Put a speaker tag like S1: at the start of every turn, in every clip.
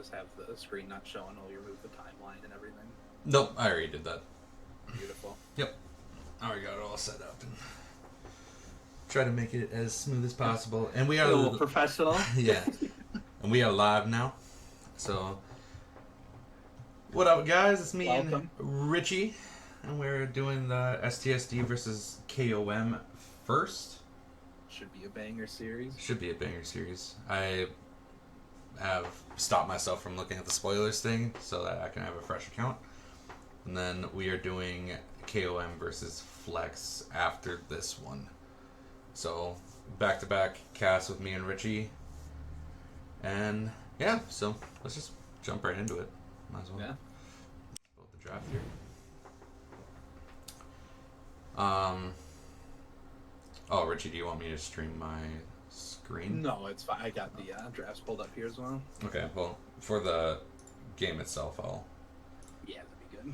S1: just have the screen not showing while you remove the timeline and everything?
S2: Nope, I already did that.
S1: Beautiful.
S2: Yep. I already got it all set up and try to make it as smooth as possible. And we
S1: A
S2: are
S1: little professional.
S2: yeah. And we are live now. So what up guys? It's me
S1: Welcome.
S2: and Richie. And we're doing the STSD versus KOM first.
S1: Should be a banger series.
S2: Should be a banger series. I have stopped myself from looking at the spoilers thing so that I can have a fresh account. And then we are doing KOM versus Flex after this one. So back-to-back cast with me and Richie. And yeah, so let's just jump right into it. Might as well.
S1: Yeah.
S2: Build the draft here. Oh, Richie, do you want me to stream my screen?
S1: No, it's fine. I got the drafts pulled up here as well.
S2: Okay, well, for the game itself, I'll...
S1: Yeah, that'd be good.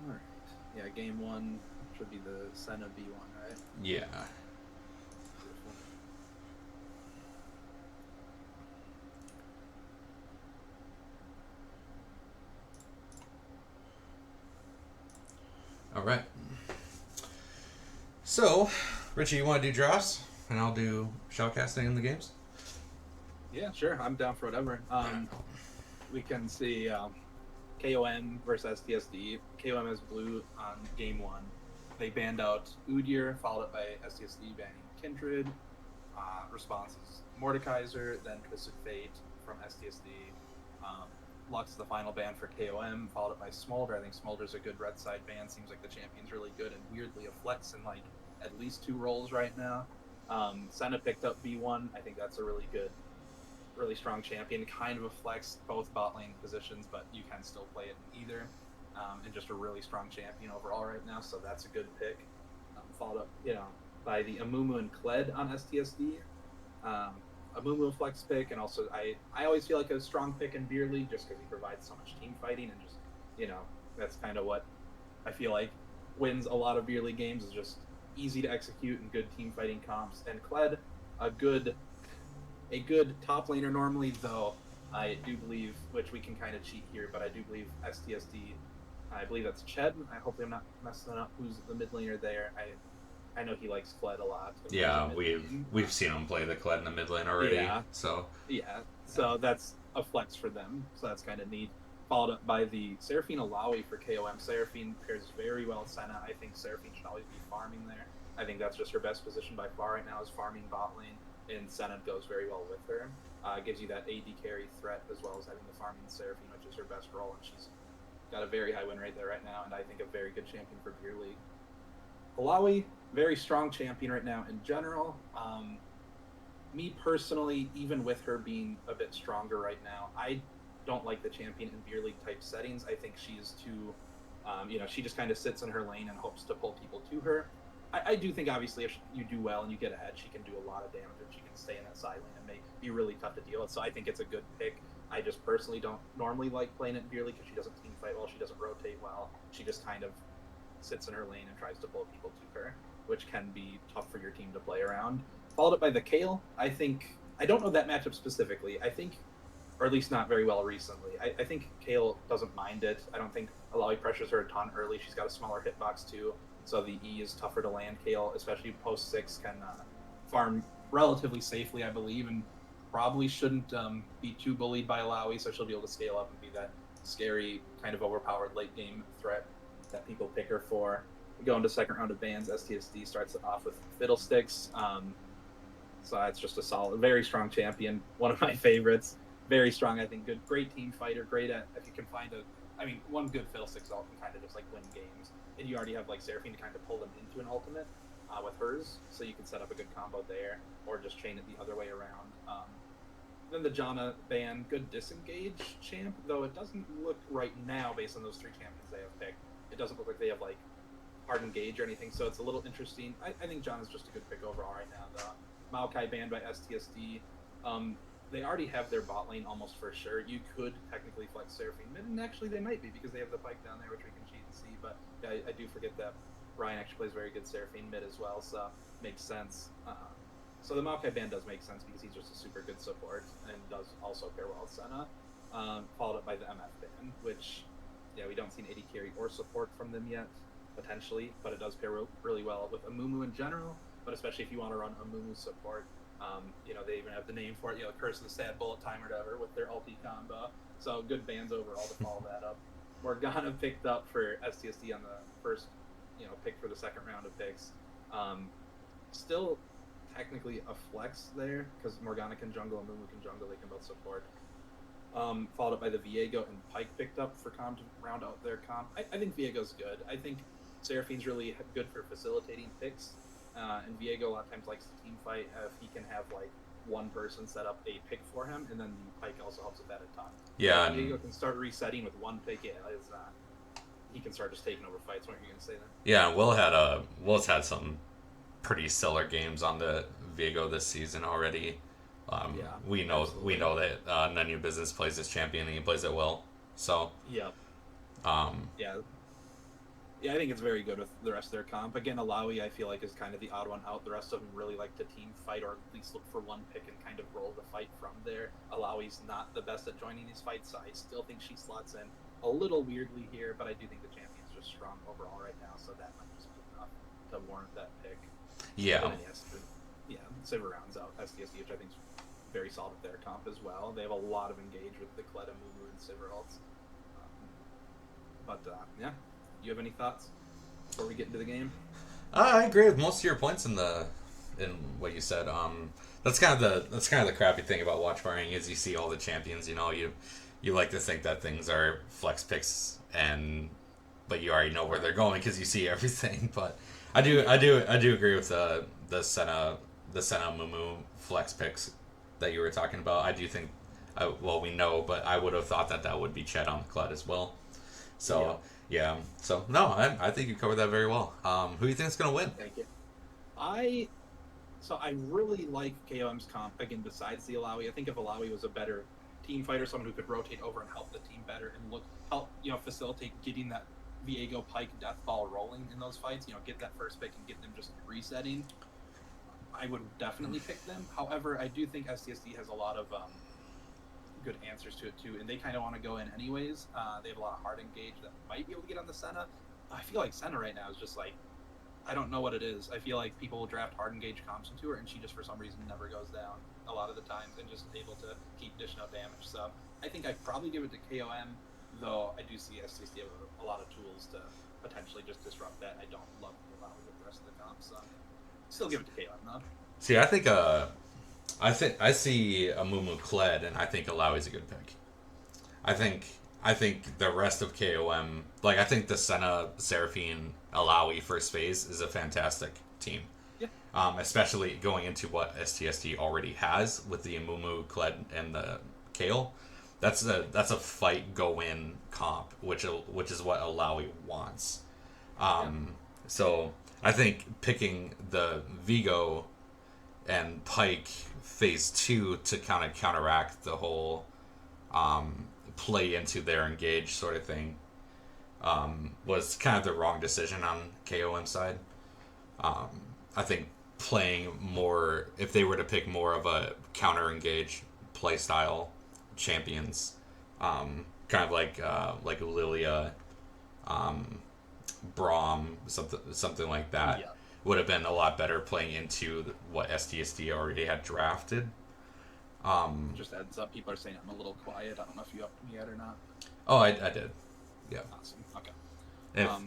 S1: Alright. Yeah, game one should be the Senna V1, right?
S2: Yeah.
S1: Beautiful.
S2: Alright. So, Richie, you want to do drafts? And I'll do shoutcasting in the games?
S1: Yeah, sure. I'm down for whatever. We can see KOM versus STSD. KOM has blue on game one. They banned out Udyr, followed by STSD banning Kindred. Responses Mordekaiser, then Twisted Fate from STSD. Lux, the final ban for KOM, followed by Smolder. I think Smolder's a good red side ban. Seems like the champion's really good and weirdly a flex in like at least 2 roles right now. Senna picked up B1. I think that's a really good, really strong champion. Kind of a flex, both bot lane positions, but you can still play it in either. And just a really strong champion overall right now, so that's a good pick. Followed up, by the Amumu and Kled on STSD. Amumu flex pick, and also I always feel like a strong pick in Beer League just because he provides so much team fighting and just, that's kind of what I feel like wins a lot of Beer League games, is just easy to execute and good team fighting comps. And Kled, a good top laner normally, though I do believe, which we can kind of cheat here, but I do believe STSD, I believe that's Ched. I hope I'm not messing up who's the mid laner there. I know he likes Kled a lot.
S2: Yeah, we've seen him play the Kled in the mid lane already.
S1: Yeah.
S2: So
S1: That's a flex for them. So that's kind of neat. Followed up by the Seraphine Alawi for KOM. Seraphine pairs very well with Senna. I think Seraphine should always be farming there. I think that's just her best position by far right now, is farming bot lane, and Senna goes very well with her. Gives you that AD carry threat as well as having the farming Seraphine, which is her best role, and she's got a very high win rate there right now, and I think a very good champion for Beer League. Alawi, very strong champion right now in general. Me personally, even with her being a bit stronger right now, I don't like the champion in Beer League type settings. I think she's too, she just kind of sits in her lane and hopes to pull people to her. I do think, obviously, if you do well and you get ahead, she can do a lot of damage and she can stay in that side lane and be really tough to deal with. So I think it's a good pick. I just personally don't normally like playing it in Beer League because she doesn't team fight well, she doesn't rotate well. She just kind of sits in her lane and tries to pull people to her, which can be tough for your team to play around. Followed up by the Kale. I don't know that matchup specifically. Or at least not very well recently. I think Kale doesn't mind it. I don't think Alawi pressures her a ton early. She's got a smaller hitbox too, so the E is tougher to land. Kale, especially post 6, can farm relatively safely, I believe, and probably shouldn't be too bullied by Alawi, so she'll be able to scale up and be that scary, kind of overpowered late game threat that people pick her for. We go into second round of bans. STSD starts it off with Fiddlesticks. So that's just a solid, very strong champion. One of my favorites. Very strong, I think. Good, great team fighter. Great at, if you can find one good Fiddlesticks ult can kind of just like win games. And you already have like Seraphine to kind of pull them into an ultimate with hers, so you can set up a good combo there, or just chain it the other way around. Then the Janna ban, good disengage champ, though it doesn't look right now based on those 3 champions they have picked. It doesn't look like they have like hard engage or anything, so it's a little interesting. I think Janna's just a good pick overall right now, though. Maokai banned by STSD. They already have their bot lane almost for sure. You could technically flex Seraphine mid, and actually they might be because they have the Pike down there, which we can cheat and see. But yeah, I do forget that Ryan actually plays very good Seraphine mid as well, so makes sense. So the Maokai ban does make sense because he's just a super good support and does also pair well with Senna. Followed up by the MF ban, which, yeah, we don't see an AD carry or support from them yet, potentially, but it does pair really well with Amumu in general, but especially if you want to run Amumu support. They even have the name for it, Curse of the Sad Bullet Time or whatever with their ulti combo. So good bans overall to follow that up. Morgana picked up for STSD on the first, pick for the second round of picks. Still technically a flex there because Morgana can jungle and Mumu can jungle. They can both support. Followed up by the Viego and Pike picked up for comp to round out their comp. I think Viego's good. I think Seraphine's really good for facilitating picks. And Viego a lot of times likes to team fight if he can have like one person set up a pick for him, and then Pike also helps with that a ton.
S2: Yeah,
S1: Viego can start resetting with one pick. He can start just taking over fights. What are you gonna say there?
S2: Yeah, Will's had some pretty stellar games on the Viego this season already. We know that None of Your Business plays this champion and he plays it well. So
S1: yeah. I think it's very good with the rest of their comp. Again, Alawi, I feel like, is kind of the odd one out. The rest of them really like to team fight or at least look for one pick and kind of roll the fight from there. Alawi's not the best at joining these fights, so I still think she slots in a little weirdly here, but I do think the champion's just strong overall right now, so that might just be enough to warrant that pick.
S2: Yeah.
S1: Sivir rounds out STSD, which I think is very solid with their comp as well. They have a lot of engage with the Kleda, Mumu, and Sivir ults. You have any thoughts before we get into the game?
S2: I agree with most of your points in what you said. That's kind of the crappy thing about watch partying is you see all the champions. You like to think that things are flex picks, but you already know where they're going because you see everything. But I do agree with the Senna Mumu flex picks that you were talking about. I do think, we know, but I would have thought that would be Chet on the Kled as well. So. Yeah. So no, I think you covered that very well. Who do you think is going to win?
S1: Thank you. I really like KOM's comp again. Besides the Alawi, I think if Alawi was a better team fighter, someone who could rotate over and help the team better and help facilitate getting that Viego Pike death ball rolling in those fights. Get that first pick and get them just resetting. I would definitely pick them. However, I do think STSD has a lot of good answers to it too, and they kind of want to go in anyways. They have a lot of hard engage that might be able to get on the Senna. I feel like Senna right now is just like, I don't know what it is. I feel like people will draft hard engage comps into her, and she just for some reason never goes down a lot of the times and just able to keep dishing out damage. So I think I'd probably give it to KOM, though I do see STSD have a lot of tools to potentially just disrupt that. I don't love the Alawi with the rest of the comps, so still give it to KOM though.
S2: See, I see a Mumu Kled, and I think Alawi's a good pick. I think the rest of KOM, I think the Senna, Seraphine, Alawi first phase is a fantastic team.
S1: Yeah.
S2: Especially going into what STSD already has with the Mumu Kled and the Kale. That's a fight go in comp, which is what Alawi wants. So I think picking the Viego and Pike phase 2 to kind of counteract the whole play into their engage sort of thing was kind of the wrong decision on KOM side. I think playing more, if they were to pick more of a counter engage play style champions, kind of like Lilia, Braum, something like that.
S1: Yeah.
S2: Would have been a lot better playing into what STSD already had drafted.
S1: Just heads up, people are saying I'm a little quiet. I don't know if you upped me yet or not.
S2: Oh, I did. Yeah.
S1: Awesome. Okay.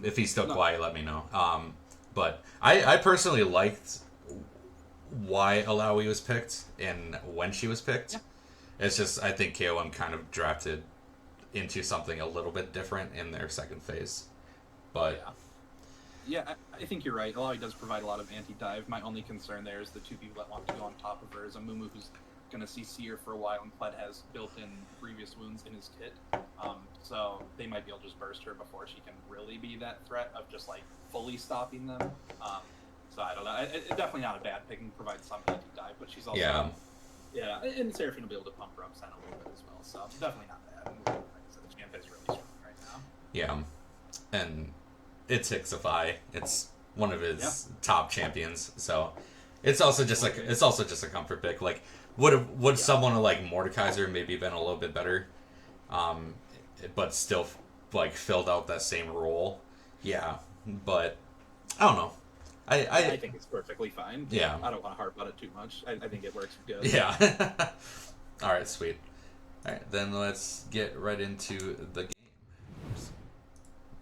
S2: If he's still quiet, let me know. But I personally liked why Alawi was picked and when she was picked.
S1: Yeah.
S2: It's just I think KOM kind of drafted into something a little bit different in their second phase. But
S1: yeah, I think you're right. Alawi does provide a lot of anti-dive. My only concern there is the two people that want to go on top of her is a Mumu who's going to see Seer for a while, and Kled has built-in previous wounds in his kit. So they might be able to just burst her before she can really be that threat of just fully stopping them. So I don't know. It's definitely not a bad pick and provides some anti-dive, but she's also... Yeah, and Seraphine will be able to pump her up Senna a little bit as well, so definitely not bad. And like I said, the champ is really strong right now.
S2: Yeah, and it's Hixify. It's one of his top champions, so It's also just like it's also just a comfort pick. Like would
S1: Yeah.
S2: someone like Mordekaiser maybe been a little bit better, um, but still like filled out that same role? Yeah, but I don't know.
S1: I think it's perfectly fine.
S2: Yeah.
S1: I don't want to harp on it too much. I think it works good.
S2: Yeah. All right, sweet. All right, then let's get right into the game.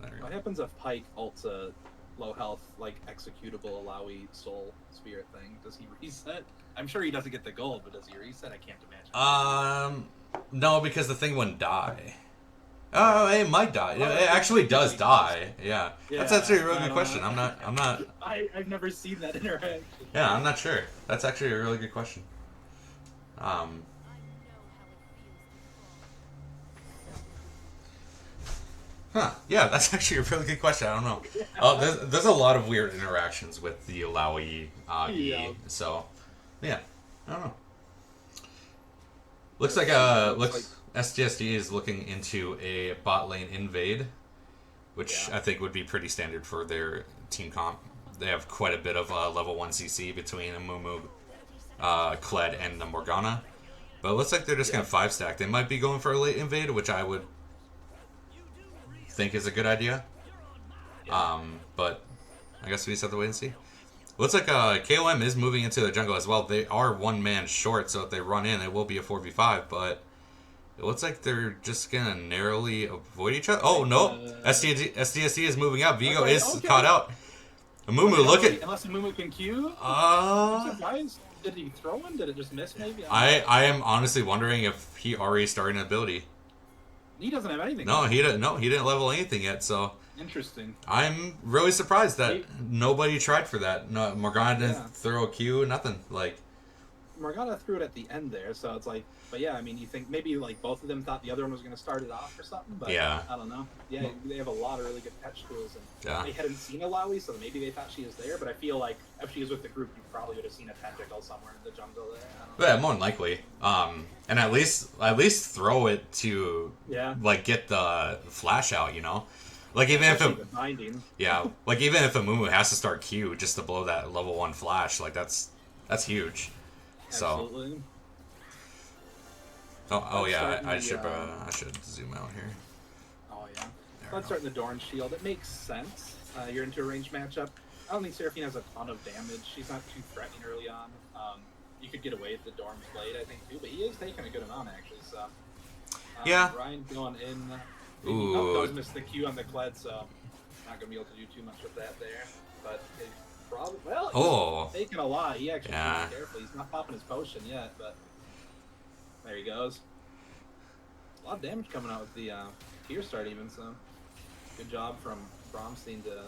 S2: There we go.
S1: What happens if Pike ults a low health, like, executable Alawi soul spirit thing? Does he reset? I'm sure he doesn't get the gold, but does he reset? I can't imagine.
S2: No, because the thing wouldn't die. Oh, it might die. It actually does die. Yeah. That's actually a really good question.
S1: know.
S2: I'm not.
S1: I've never seen that interaction.
S2: Yeah, I'm not sure. That's actually a really good question. Huh. Yeah, that's actually a really good question. I don't know. There's a lot of weird interactions with the Alawi
S1: Yeah.
S2: E. So, yeah. I don't know. Looks like STSD is looking into a bot lane invade, which
S1: Yeah.
S2: I think would be pretty standard for their team comp. They have quite a bit of level 1 CC between Amumu, Kled, and the Morgana. But it looks like they're just going to 5-stack. They might be going for a late invade, which I would think is a good idea. But I guess we just have to wait and see. Looks like KOM is moving into the jungle as well. They are one man short, so if they run in, it will be a 4v5, but it looks like they're just going to narrowly avoid each other. Oh, no. SDSD is moving up. Vigo is caught out. Amumu, look at...
S1: Unless Amumu can Q? I'm surprised. Did he throw one? Did it just miss, maybe?
S2: I am honestly wondering if he already started an ability.
S1: He doesn't have anything.
S2: No, he didn't. No, he didn't level anything yet. So
S1: interesting.
S2: I'm really surprised that nobody tried for that. No, Morgana didn't throw a Q. Nothing. Like
S1: Morgana threw it at the end there, so it's like. But yeah, I mean, you think maybe like both of them thought the other one was going to start it off or something. But
S2: yeah,
S1: I don't know. Yeah, they have a lot of really good catch tools, and
S2: they
S1: hadn't seen Alawi, so maybe they thought she was there. But I feel like if she was with the group, you probably would have seen a tentacle somewhere in the jungle there.
S2: Yeah, more than likely. And at least throw it to like get the flash out, you know. Like even if like even if Amumu has to start Q just to blow that level 1 flash, like that's huge.
S1: Absolutely.
S2: So. Oh yeah, I should zoom out here.
S1: Oh yeah. Let's start in the Dorn Shield. It makes sense. You're into a ranged matchup. I don't think Seraphine has a ton of damage. She's not too threatening early on. You could get away with the Dorm's Blade, I think, too, but he is taking a good amount, actually, so...
S2: yeah.
S1: Ryan going in...
S2: Ooh.
S1: Does miss the Q on the Kled, so... Not going to be able to do too much with that there. But they probably... Well, he's taking a lot. He actually needs to be careful. He's not popping his potion yet, but... There he goes. A lot of damage coming out with the tier start, even, so... Good job from Bromstein to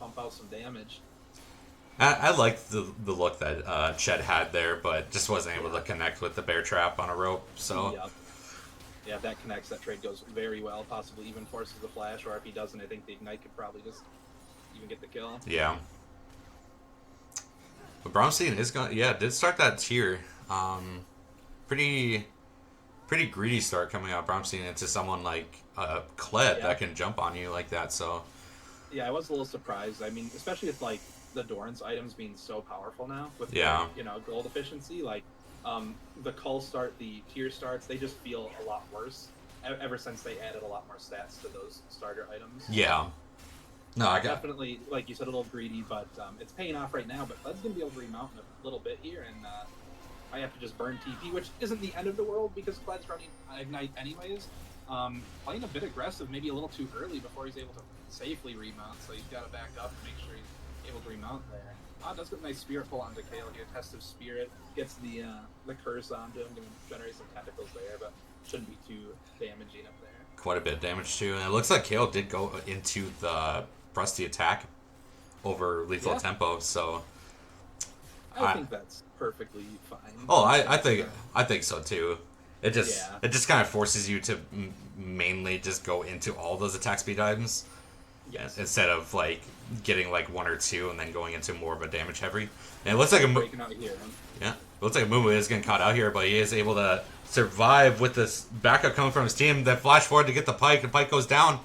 S1: pump out some damage.
S2: I liked the look that Ched had there, but just wasn't able to connect with the bear trap on a rope. So
S1: yeah, if that connects, that trade goes very well. Possibly even forces the flash, or if he doesn't, I think the ignite could probably just even get the kill.
S2: Yeah. But Bromstein is going. Yeah, did start that tier. Pretty greedy start coming out Bromstein into someone like Kled that can jump on you like that. So
S1: yeah, I was a little surprised. I mean, especially with like the Dorn's items being so powerful now with gold efficiency, like the cull start, the tier starts, they just feel a lot worse ever since they added a lot more stats to those starter items.
S2: Yeah. No, I got
S1: definitely, like you said, a little greedy, but it's paying off right now. But Kled's gonna be able to remount in a little bit here, and I have to just burn TP, which isn't the end of the world because Kled's running ignite anyways. Playing a bit aggressive, maybe a little too early before he's able to safely remount, so he's got to back up and make sure he's able to remount there. Does get a nice spirit pull onto Kale here. Test of Spirit gets the curse onto him, going to generate some tentacles there, but shouldn't be too damaging up there.
S2: Quite a bit of damage too, and it looks like Kale did go into the Rusty attack over lethal tempo, so
S1: I think that's perfectly fine.
S2: Oh, I think so too. It just kind of forces you to mainly just go into all those attack speed items, instead of like getting like 1 or 2 and then going into more of a damage heavy. And it looks like looks like Mumu is getting caught out here, but he is able to survive with this backup coming from his team. That flash forward to get the Pike, and Pike goes down.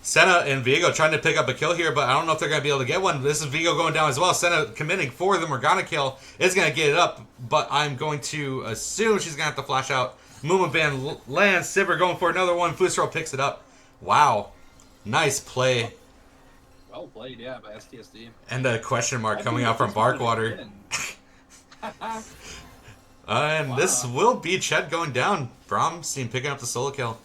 S2: Senna and Vigo trying to pick up a kill here, but I don't know if they're going to be able to get one. This is Vigo going down as well. Senna committing for the Morgana kill. Is going to get it up, but I'm going to assume she's going to have to flash out. Movement ban lands. Sivir going for another one. Fusro picks it up. Wow. Nice play.
S1: Well played, yeah, by STSD.
S2: And a question mark coming out from Barkwater. And wow. This will be Ched going down. Bromstein picking up the solo kill.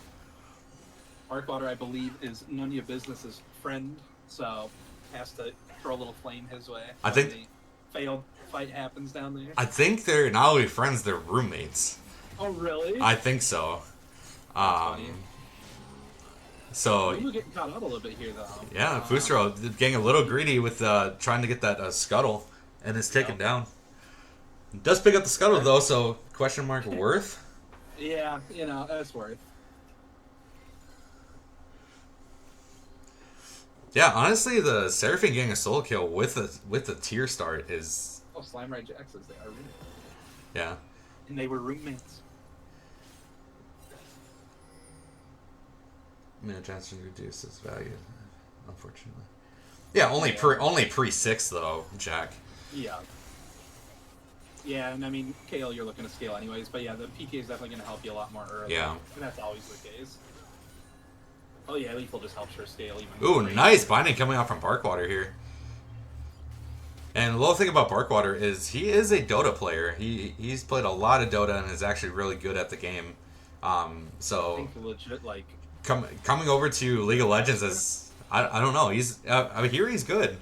S1: Barkwater, I believe, is none of your business's friend, so has to throw a little flame his way.
S2: I think
S1: the failed fight happens down there.
S2: I think they're not only friends, they're roommates.
S1: Oh, really?
S2: I think so. So
S1: we're getting caught up a little bit here, though.
S2: Yeah, Fusro getting a little greedy with trying to get that scuttle, and is taken down. Does pick up the scuttle though, so question mark worth?
S1: Yeah, that's worth.
S2: Yeah, honestly, the Seraphine getting a solo kill with a tier start is.
S1: Oh, Slime Ride Jax says they are roommates.
S2: Yeah.
S1: And they were roommates.
S2: Mana transfer reduces value, unfortunately. Yeah, only pre 6 though, Jack.
S1: Yeah. Yeah, and I mean, KL, you're looking to scale anyways, but yeah, the PK is definitely going to help you a lot more early.
S2: Yeah.
S1: And that's always the case. Oh yeah, Lethal just helps her scale even
S2: more.
S1: Ooh,
S2: nice binding coming out from Barkwater here. And the little thing about Barkwater is he is a Dota player. He's played a lot of Dota and is actually really good at the game. So
S1: I think legit, like...
S2: coming over to League of Legends is... I don't know. I hear he's good.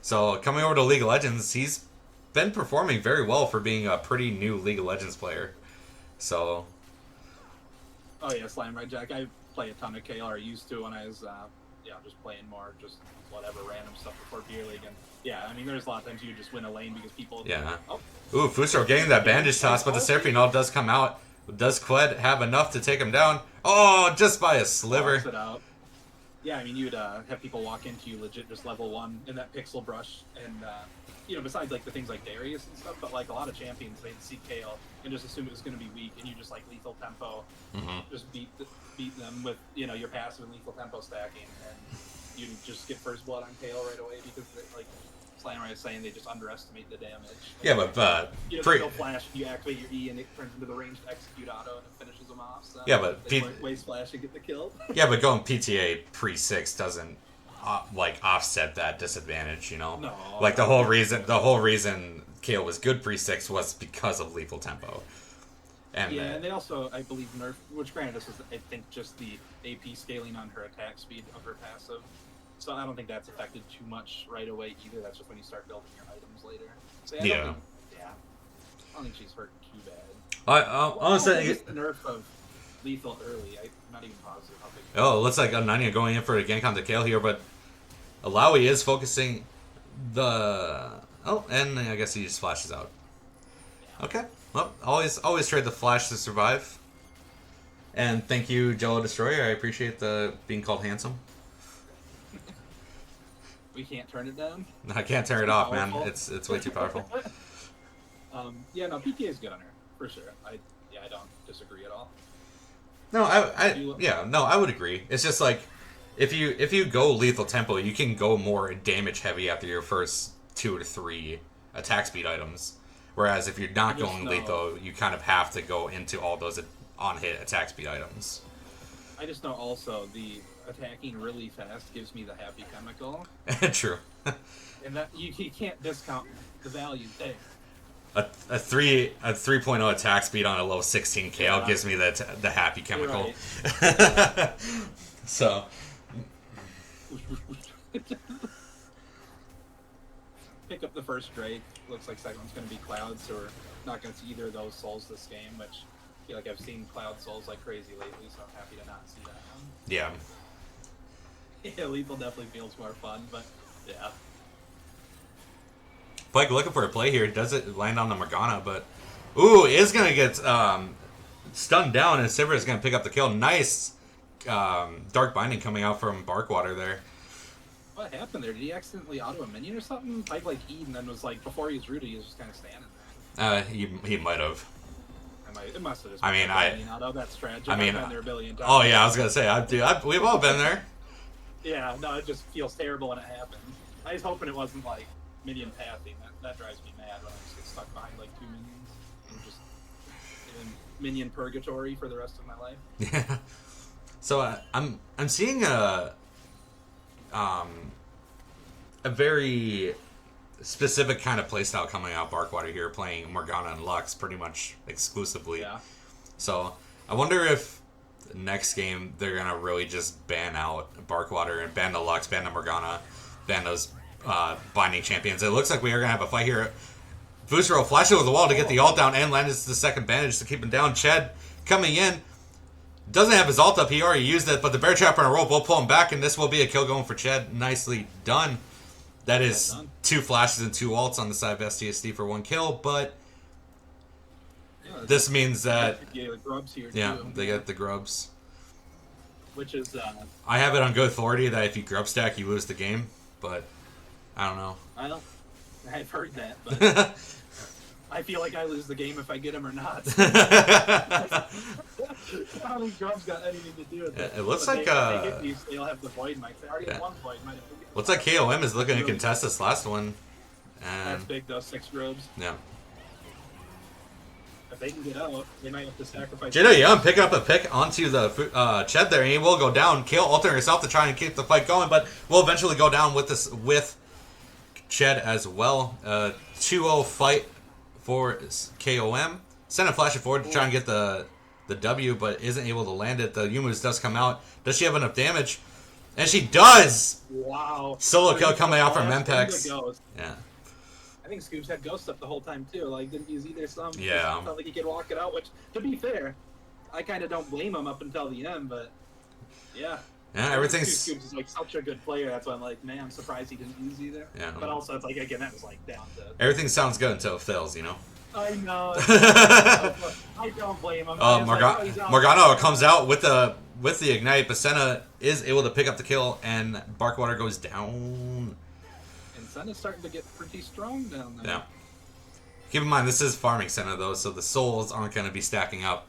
S2: So coming over to League of Legends, he's been performing very well for being a pretty new League of Legends player. So...
S1: Oh yeah, Slime Ride Jack. I play a ton of KL, used to when I was, just playing more, just whatever random stuff before Beer League. And yeah, I mean, there's a lot of times you just win a lane because people...
S2: Yeah.
S1: Oh.
S2: Ooh, Fusro getting that bandage toss, but the Seraphine all does come out. Does Qued have enough to take him down? Oh, just by a sliver.
S1: It out. Yeah, I mean, you'd have people walk into you legit just level 1 in that pixel brush, and, besides, like, the things like Darius and stuff, but, like, a lot of champions, they'd see KL and just assume it was going to be weak, and you just, like, lethal tempo, just beat them with, your passive and lethal tempo stacking, and you just get first blood on KL right away because, like, Slammer is saying they just underestimate the damage. Like,
S2: yeah, but
S1: still flash, you activate your E, and it turns into the ranged execute auto, and it finishes them off. So
S2: yeah, but
S1: waste flash and get the kill.
S2: Yeah, but going PTA pre-6 doesn't offset that disadvantage.
S1: No.
S2: Like the whole reason KO was good pre-6 was because of lethal tempo. And
S1: and they also, I believe, nerfed, which granted this was, I think, just the AP scaling on her attack speed of her passive. So I don't think that's affected too much right away either. That's just when you start building your items later. So I don't think she's hurt too bad.
S2: Honestly,
S1: the nerf of lethal early. I'm not even positive how big.
S2: Oh, it looks like Ananya going in for a gank on the Kale here, but Alawi is focusing the... Oh, and I guess he just flashes out. Yeah. Okay. Well, always trade the flash to survive. And thank you, Jello Destroyer. I appreciate the being called handsome.
S1: We can't turn it down?
S2: I can't turn it off, man. It's way too powerful.
S1: PTA is good on her, for sure. I don't disagree at all.
S2: No, I would agree. It's just like, if you go lethal tempo, you can go more damage heavy after your first 2 to 3 attack speed items. Whereas if you're not going lethal, you kind of have to go into all those on-hit attack speed items.
S1: I just know also the attacking really fast gives me the happy chemical.
S2: True.
S1: And that you can't discount the value there.
S2: A 3.0 attack speed on a low 16 KO gives me the happy chemical. Right. So.
S1: Pick up the first Drake. Looks like second one's going to be Cloud, so we're not going to see either of those souls this game, which I feel like I've seen Cloud souls like crazy lately, so I'm happy to not see that one.
S2: Yeah.
S1: Yeah, Lethal definitely feels more fun, but yeah.
S2: Blake looking for a play here. Does it land on the Morgana, but... Ooh, is going to get stunned down, and Sivir is going to pick up the kill. Nice Dark Binding coming out from Barkwater there.
S1: What happened there? Did he accidentally auto a minion or something? Type like E, and then was like, before he was rooted, he was just kind of standing there.
S2: He might have.
S1: It must have just
S2: been
S1: auto. That's tragic.
S2: I've
S1: been there a billion times.
S2: Oh yeah, I was going to say, we've all been there.
S1: Yeah, no, it just feels terrible when it happens. I was hoping it wasn't like minion pathing. That drives me mad when I just get stuck behind like 2 minions and just in minion purgatory for the rest of my life.
S2: Yeah. So I'm seeing um a very specific kind of playstyle coming out Barkwater here, playing Morgana and Lux pretty much exclusively.
S1: Yeah.
S2: So I wonder if next game they're gonna really just ban out Barkwater and ban the Lux, ban the Morgana, ban those binding champions. It looks like we are gonna have a fight here. Fusro flashing over the wall to get the ult down and lands the second bandage to keep him down. Ched coming in. Doesn't have his ult up. He already used it, but the bear trapper and a rope will pull him back, and this will be a kill going for Ched. Nicely done. That is 2 flashes and 2 ults on the side of STSD for 1 kill, but this means that
S1: the grubs here
S2: too. They get the grubs.
S1: Which is
S2: I have it on good authority that if you grub stack, you lose the game, but I don't know.
S1: I've heard that, but I feel like I lose the game if I get him or not. I don't think grubs got anything to do with it.
S2: It looks like
S1: they'll have the void might. They already have 1 void might.
S2: Looks like KOM is looking to contest this last one. And
S1: that's big though, 6 grubs.
S2: Yeah.
S1: If they can get out, they might have to sacrifice.
S2: Young picking up a pick onto the Ched there, and he will go down. Kale altering herself to try and keep the fight going, but will eventually go down with Ched as well. 2-0 fight for KOM. Send a flash forward to try and get the W, but isn't able to land it. The Yumus does come out. Does she have enough damage? And she does!
S1: Wow.
S2: Solo kill coming out from Mempex. Yeah.
S1: I think Scoops had Ghost up the whole time too. Like, didn't use either some.
S2: Yeah.
S1: Felt like he could walk it out, which, to be fair, I kind of don't blame him up until the end, but yeah.
S2: Yeah, everything's...
S1: Scoops is like such a good player. That's why I'm like, man, I'm surprised he didn't use either.
S2: Yeah.
S1: But also, it's like, again, that was like down to...
S2: Everything sounds good until it fails, you know?
S1: I know. I don't blame him.
S2: Morgana comes out with the ignite, but Senna is able to pick up the kill, and Barkwater goes down.
S1: And Senna's starting to get pretty strong down there.
S2: Yeah. Keep in mind, this is farming Senna, though, so the souls aren't going to be stacking up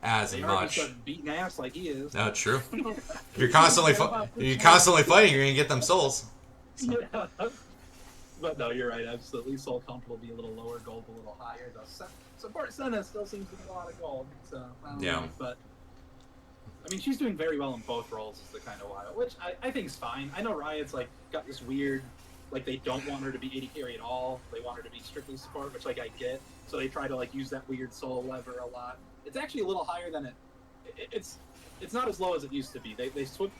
S2: as much.
S1: Beating ass like he is.
S2: No, true. If you're constantly fighting, you're going to get them souls. So.
S1: Yeah. But no, you're right. Absolutely, soul count will be a little lower, gold a little higher. Though support Senna still seems to be a lot of gold. So I don't know, but I mean, she's doing very well in both roles. Is the kind of wild, which I think is fine. I know Riot's like got this weird, like they don't want her to be AD carry at all. They want her to be strictly support, which like I get. So they try to like use that weird soul lever a lot. It's actually a little higher than it's not as low as it used to be. They flip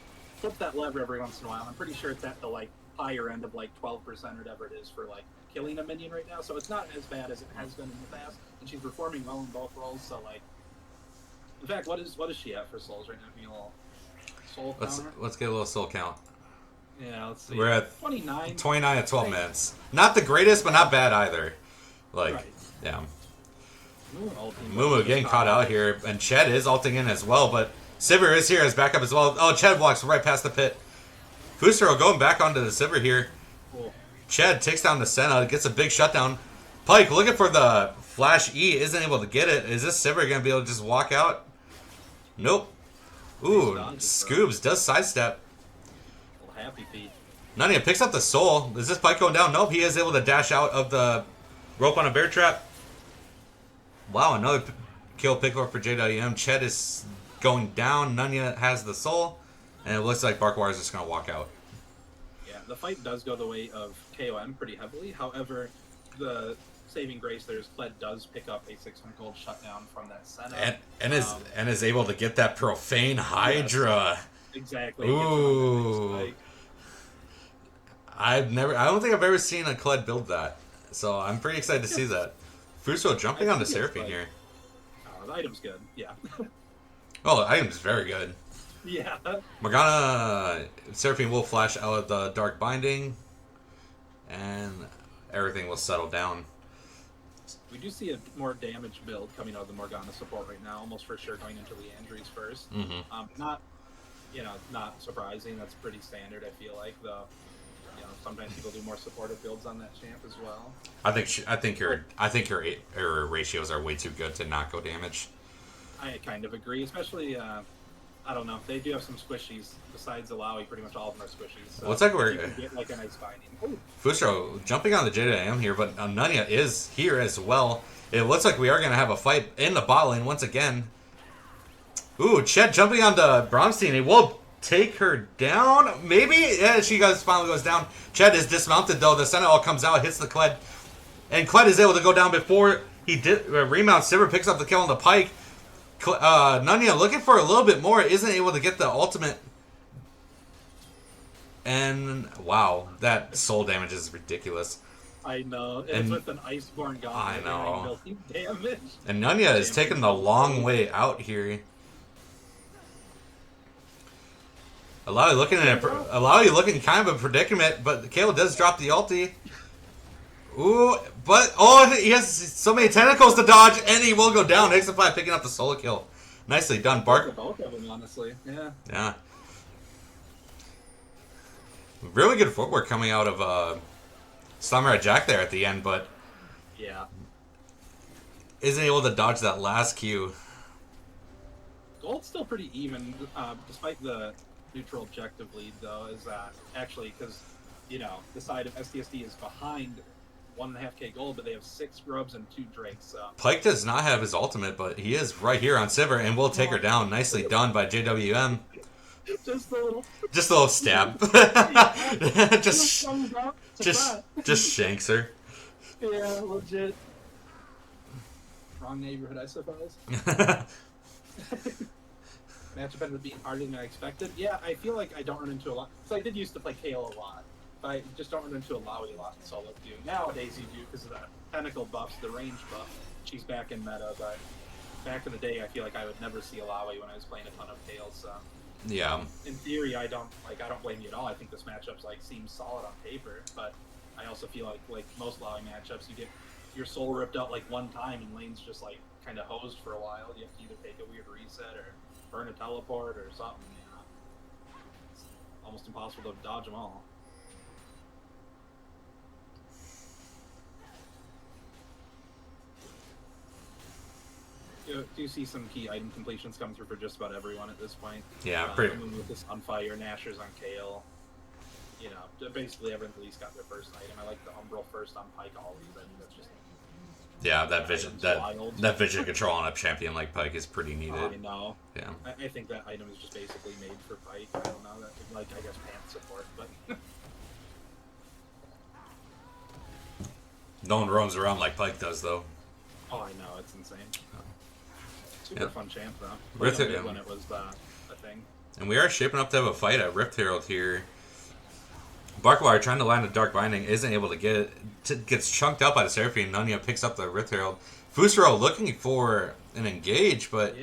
S1: that lever every once in a while. I'm pretty sure it's at the like higher end of like 12% or whatever it is for like killing a minion right now, so it's not as bad as it has been in the past, and she's performing well in both roles. So like, in fact, what is she at for souls right now? Give me a little soul counter.
S2: Let's get a little soul count.
S1: Yeah, let's see.
S2: We're at
S1: 29
S2: at 12 minutes. Not the greatest, but not bad either. Like, right. Yeah. Mumu getting caught out here, and Ched is ulting in as well, but Sivir is here as backup as well. Oh, Ched walks right past the pit. Fusro going back onto the Sivir here.
S1: Cool.
S2: Ched takes down the Senna, gets a big shutdown. Pike looking for the Flash E, isn't able to get it. Is this Sivir going to be able to just walk out? Nope. Ooh, Scoobs does sidestep.
S1: Happy feet.
S2: Nania picks up the soul. Is this Pike going down? Nope, he is able to dash out of the rope on a bear trap. Wow, another kill pick up for JWM. Ched is going down. Nania has the soul. And it looks like Barkwater is just going to walk out.
S1: Yeah, the fight does go the way of KOM pretty heavily. However, the saving grace there is Kled does pick up a 600 gold shutdown from that Senna.
S2: And is able to get that Profane Hydra.
S1: Yes, exactly.
S2: Ooh. I don't think I've ever seen a Kled build that. So I'm pretty excited to see that. Fusro jumping on the Seraphine here.
S1: The item's good, yeah.
S2: Oh, the item's very good.
S1: Yeah.
S2: Morgana, Seraphine will flash out of the Dark Binding, and everything will settle down.
S1: We do see a more damage build coming out of the Morgana support right now, almost for sure going into Leandry's first.
S2: Mm-hmm.
S1: Not surprising. That's pretty standard. I feel like though. Sometimes people do more supportive builds on that champ as well. I think your error ratios are way too good to not go damage. I kind of agree, especially I don't know. They do have some squishies. Besides Alawi, pretty much all of them are squishies. So
S2: Looks like
S1: you
S2: we're
S1: can get like a nice binding. Ooh,
S2: Fusro jumping on the JDM here, but Nunya is here as well. It looks like we are going to have a fight in the bot lane once again. Ooh, Chet jumping onto Bromstein. He will take her down. Maybe? Yeah, finally goes down. Chet is dismounted though. The Sentinel comes out, hits the Kled. And Kled is able to go down before he did remount. Sivir picks up the kill on the Pike. Nunya looking for a little bit more. Isn't able to get the ultimate. And wow, that soul damage is ridiculous.
S1: I know. It's with an Iceborne God.
S2: I know.
S1: Damage.
S2: And Nunya is taking the long way out here. Alawi looking kind of a predicament, but Kale does drop the ulti. Ooh, but he has so many tentacles to dodge, and he will go down. Xify picking up the solo kill. Nicely done, Bark.
S1: Both of them, honestly. Yeah.
S2: Yeah. Really good footwork coming out of Samurai Jack there at the end, but
S1: yeah,
S2: isn't able to dodge that last Q.
S1: Gold's still pretty even, despite the neutral objective lead, though, is that actually, because, the side of STSD is behind 1.5k gold, but they have 6 grubs and 2 drakes, so.
S2: Pike does not have his ultimate, but he is right here on Sivir and will take her down. Nicely done by JWM.
S1: Just a
S2: little stab. just shanks her.
S1: Yeah, legit. Wrong neighborhood, I suppose. Matchup ended up being harder than I expected. Yeah, I feel like I don't run into a lot. So I did used to play KO a lot, but I just don't run into Alawi a lot in solo queue. Nowadays you do because of the tentacle buffs, the range buff. She's back in meta, but back in the day I feel like I would never see Alawi when I was playing a ton of Kale, so.
S2: Yeah.
S1: In theory, I don't blame you at all. I think this matchup's seems solid on paper, but I also feel like most Alawi matchups, you get your soul ripped out one time and lane's just kind of hosed for a while. You have to either take a weird reset or burn a teleport or something. It's almost impossible to dodge them all. You do see some key item completions come through for just about everyone at this point.
S2: Yeah, pretty.
S1: With this on fire, Nashor's on Kale. Basically everyone's at least got their first item. I like the Umbral first on Pike always. I think that's just.
S2: Yeah, that vision, that vision control on a champion like Pike is pretty needed.
S1: I know.
S2: Yeah.
S1: I think that item is just basically made for Pike. I don't know that I guess pants support, but.
S2: No one roams around like Pike does, though.
S1: Oh, I know, it's insane. Super fun champ, though.
S2: Rift
S1: when it was a thing.
S2: And we are shaping up to have a fight at Rift Herald here. Barkwire trying to land a Dark Binding, isn't able to get it. Gets chunked out by the Seraphine. Nunya picks up the Rift Herald. Fusro looking for an engage, but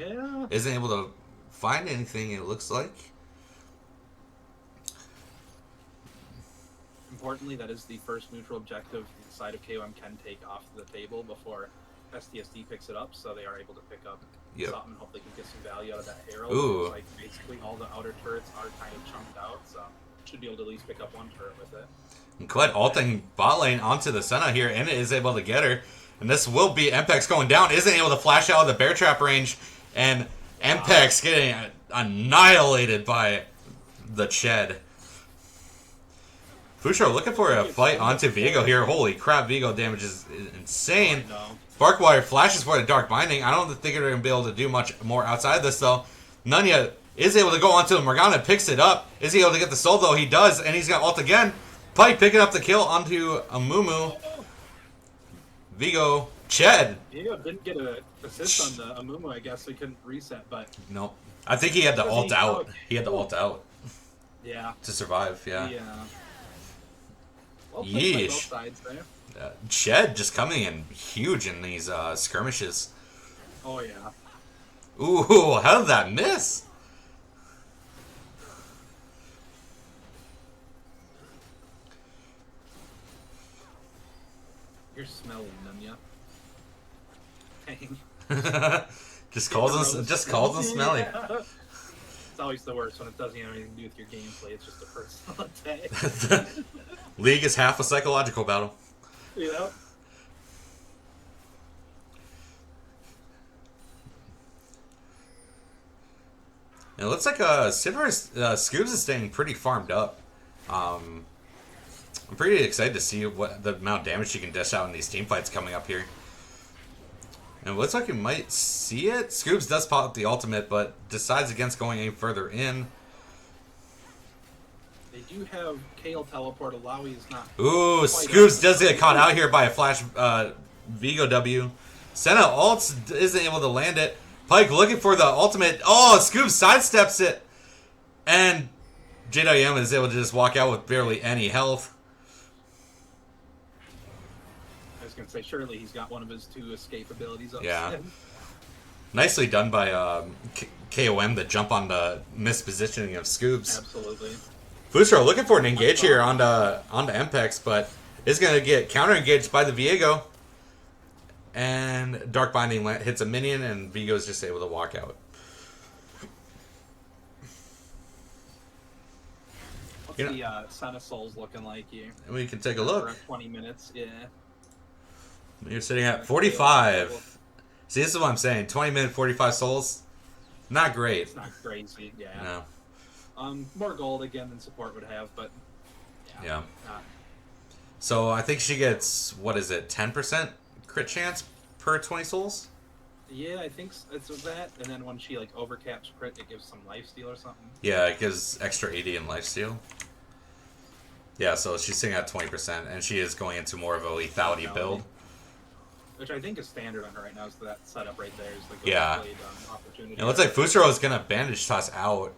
S2: isn't able to find anything, it looks like.
S1: Importantly, that is the first neutral objective the side of KOM can take off the table before STSD picks it up, so they are able to pick up something. Hope they can get some value out of that Herald.
S2: Ooh.
S1: Basically all the outer turrets are kind of chunked out, so should be able to at least pick up one turret with it.
S2: And Kled ulting bot lane onto the Senna here, and it is able to get her. And this will be Mpex going down, isn't able to flash out of the bear trap range, and Mpex getting annihilated by the Ched. Fusro looking for a fight onto Viego here. Holy crap, Viego damage is insane. Barkwire flashes for the Dark Binding. I don't think they're going to be able to do much more outside of this, though. Nunya is able to go onto Morgana, picks it up. Is he able to get the soul, though? He does, and he's got ult again. Pike picking up the kill onto Amumu. Viego, Ched.
S1: Viego didn't get an assist on the Amumu, I guess, so he couldn't reset, but...
S2: Nope. I think he had the ult out. He had the ult out.
S1: Yeah.
S2: To survive, yeah.
S1: Well played by both sides there.
S2: Ched just coming in huge in these skirmishes.
S1: Oh, yeah.
S2: Ooh, how did that miss?
S1: You're smelly, Nunya. Dang.
S2: just calls him smelly.
S1: Yeah. It's always the worst when it doesn't have anything to do with your gameplay. It's just a personal attack.
S2: League is half a psychological battle.
S1: Yeah.
S2: And it looks like Scoobs is staying pretty farmed up. I'm pretty excited to see what the amount of damage she can dish out in these team fights coming up here. And it looks like you might see it. Scoobs does pop the ultimate, but decides against going any further in.
S1: They do have Kale teleport. Alawi is not.
S2: Ooh, Scoobs does get caught out here by a flash Vigo W. Senna ults isn't able to land it. Pike looking for the ultimate. Oh, Scoobs sidesteps it. And JWM is able to just walk out with barely any health.
S1: I was going to say, surely he's got one of his 2 escape abilities up.
S2: Yeah. Nicely done by KOM to jump on the mispositioning of Scoobs.
S1: Absolutely.
S2: Fusro looking for an engage here onto Mpex, but is going to get counter engaged by the Viego. And Dark Binding hits a minion, and Vigo's just able to walk out.
S1: What's the Son of Souls looking like here?
S2: And we can take a look.
S1: Around 20 minutes, yeah.
S2: You're sitting at 45. See, this is what I'm saying. 20-minute, 45 souls. Not great.
S1: It's not crazy, yeah.
S2: No.
S1: More gold again than support would have, but
S2: yeah.
S1: Not.
S2: So I think she gets, what is it, 10% crit chance per 20 souls?
S1: Yeah, I think it's that. And then when she like overcaps crit, it gives some lifesteal or something.
S2: Yeah, it gives extra 80 in lifesteal. Yeah, so she's sitting at 20%, and she is going into more of a lethality build.
S1: Which I think is standard on her right now, so that setup right there is the
S2: good
S1: opportunity.
S2: It looks like Fusro is going to bandage toss out.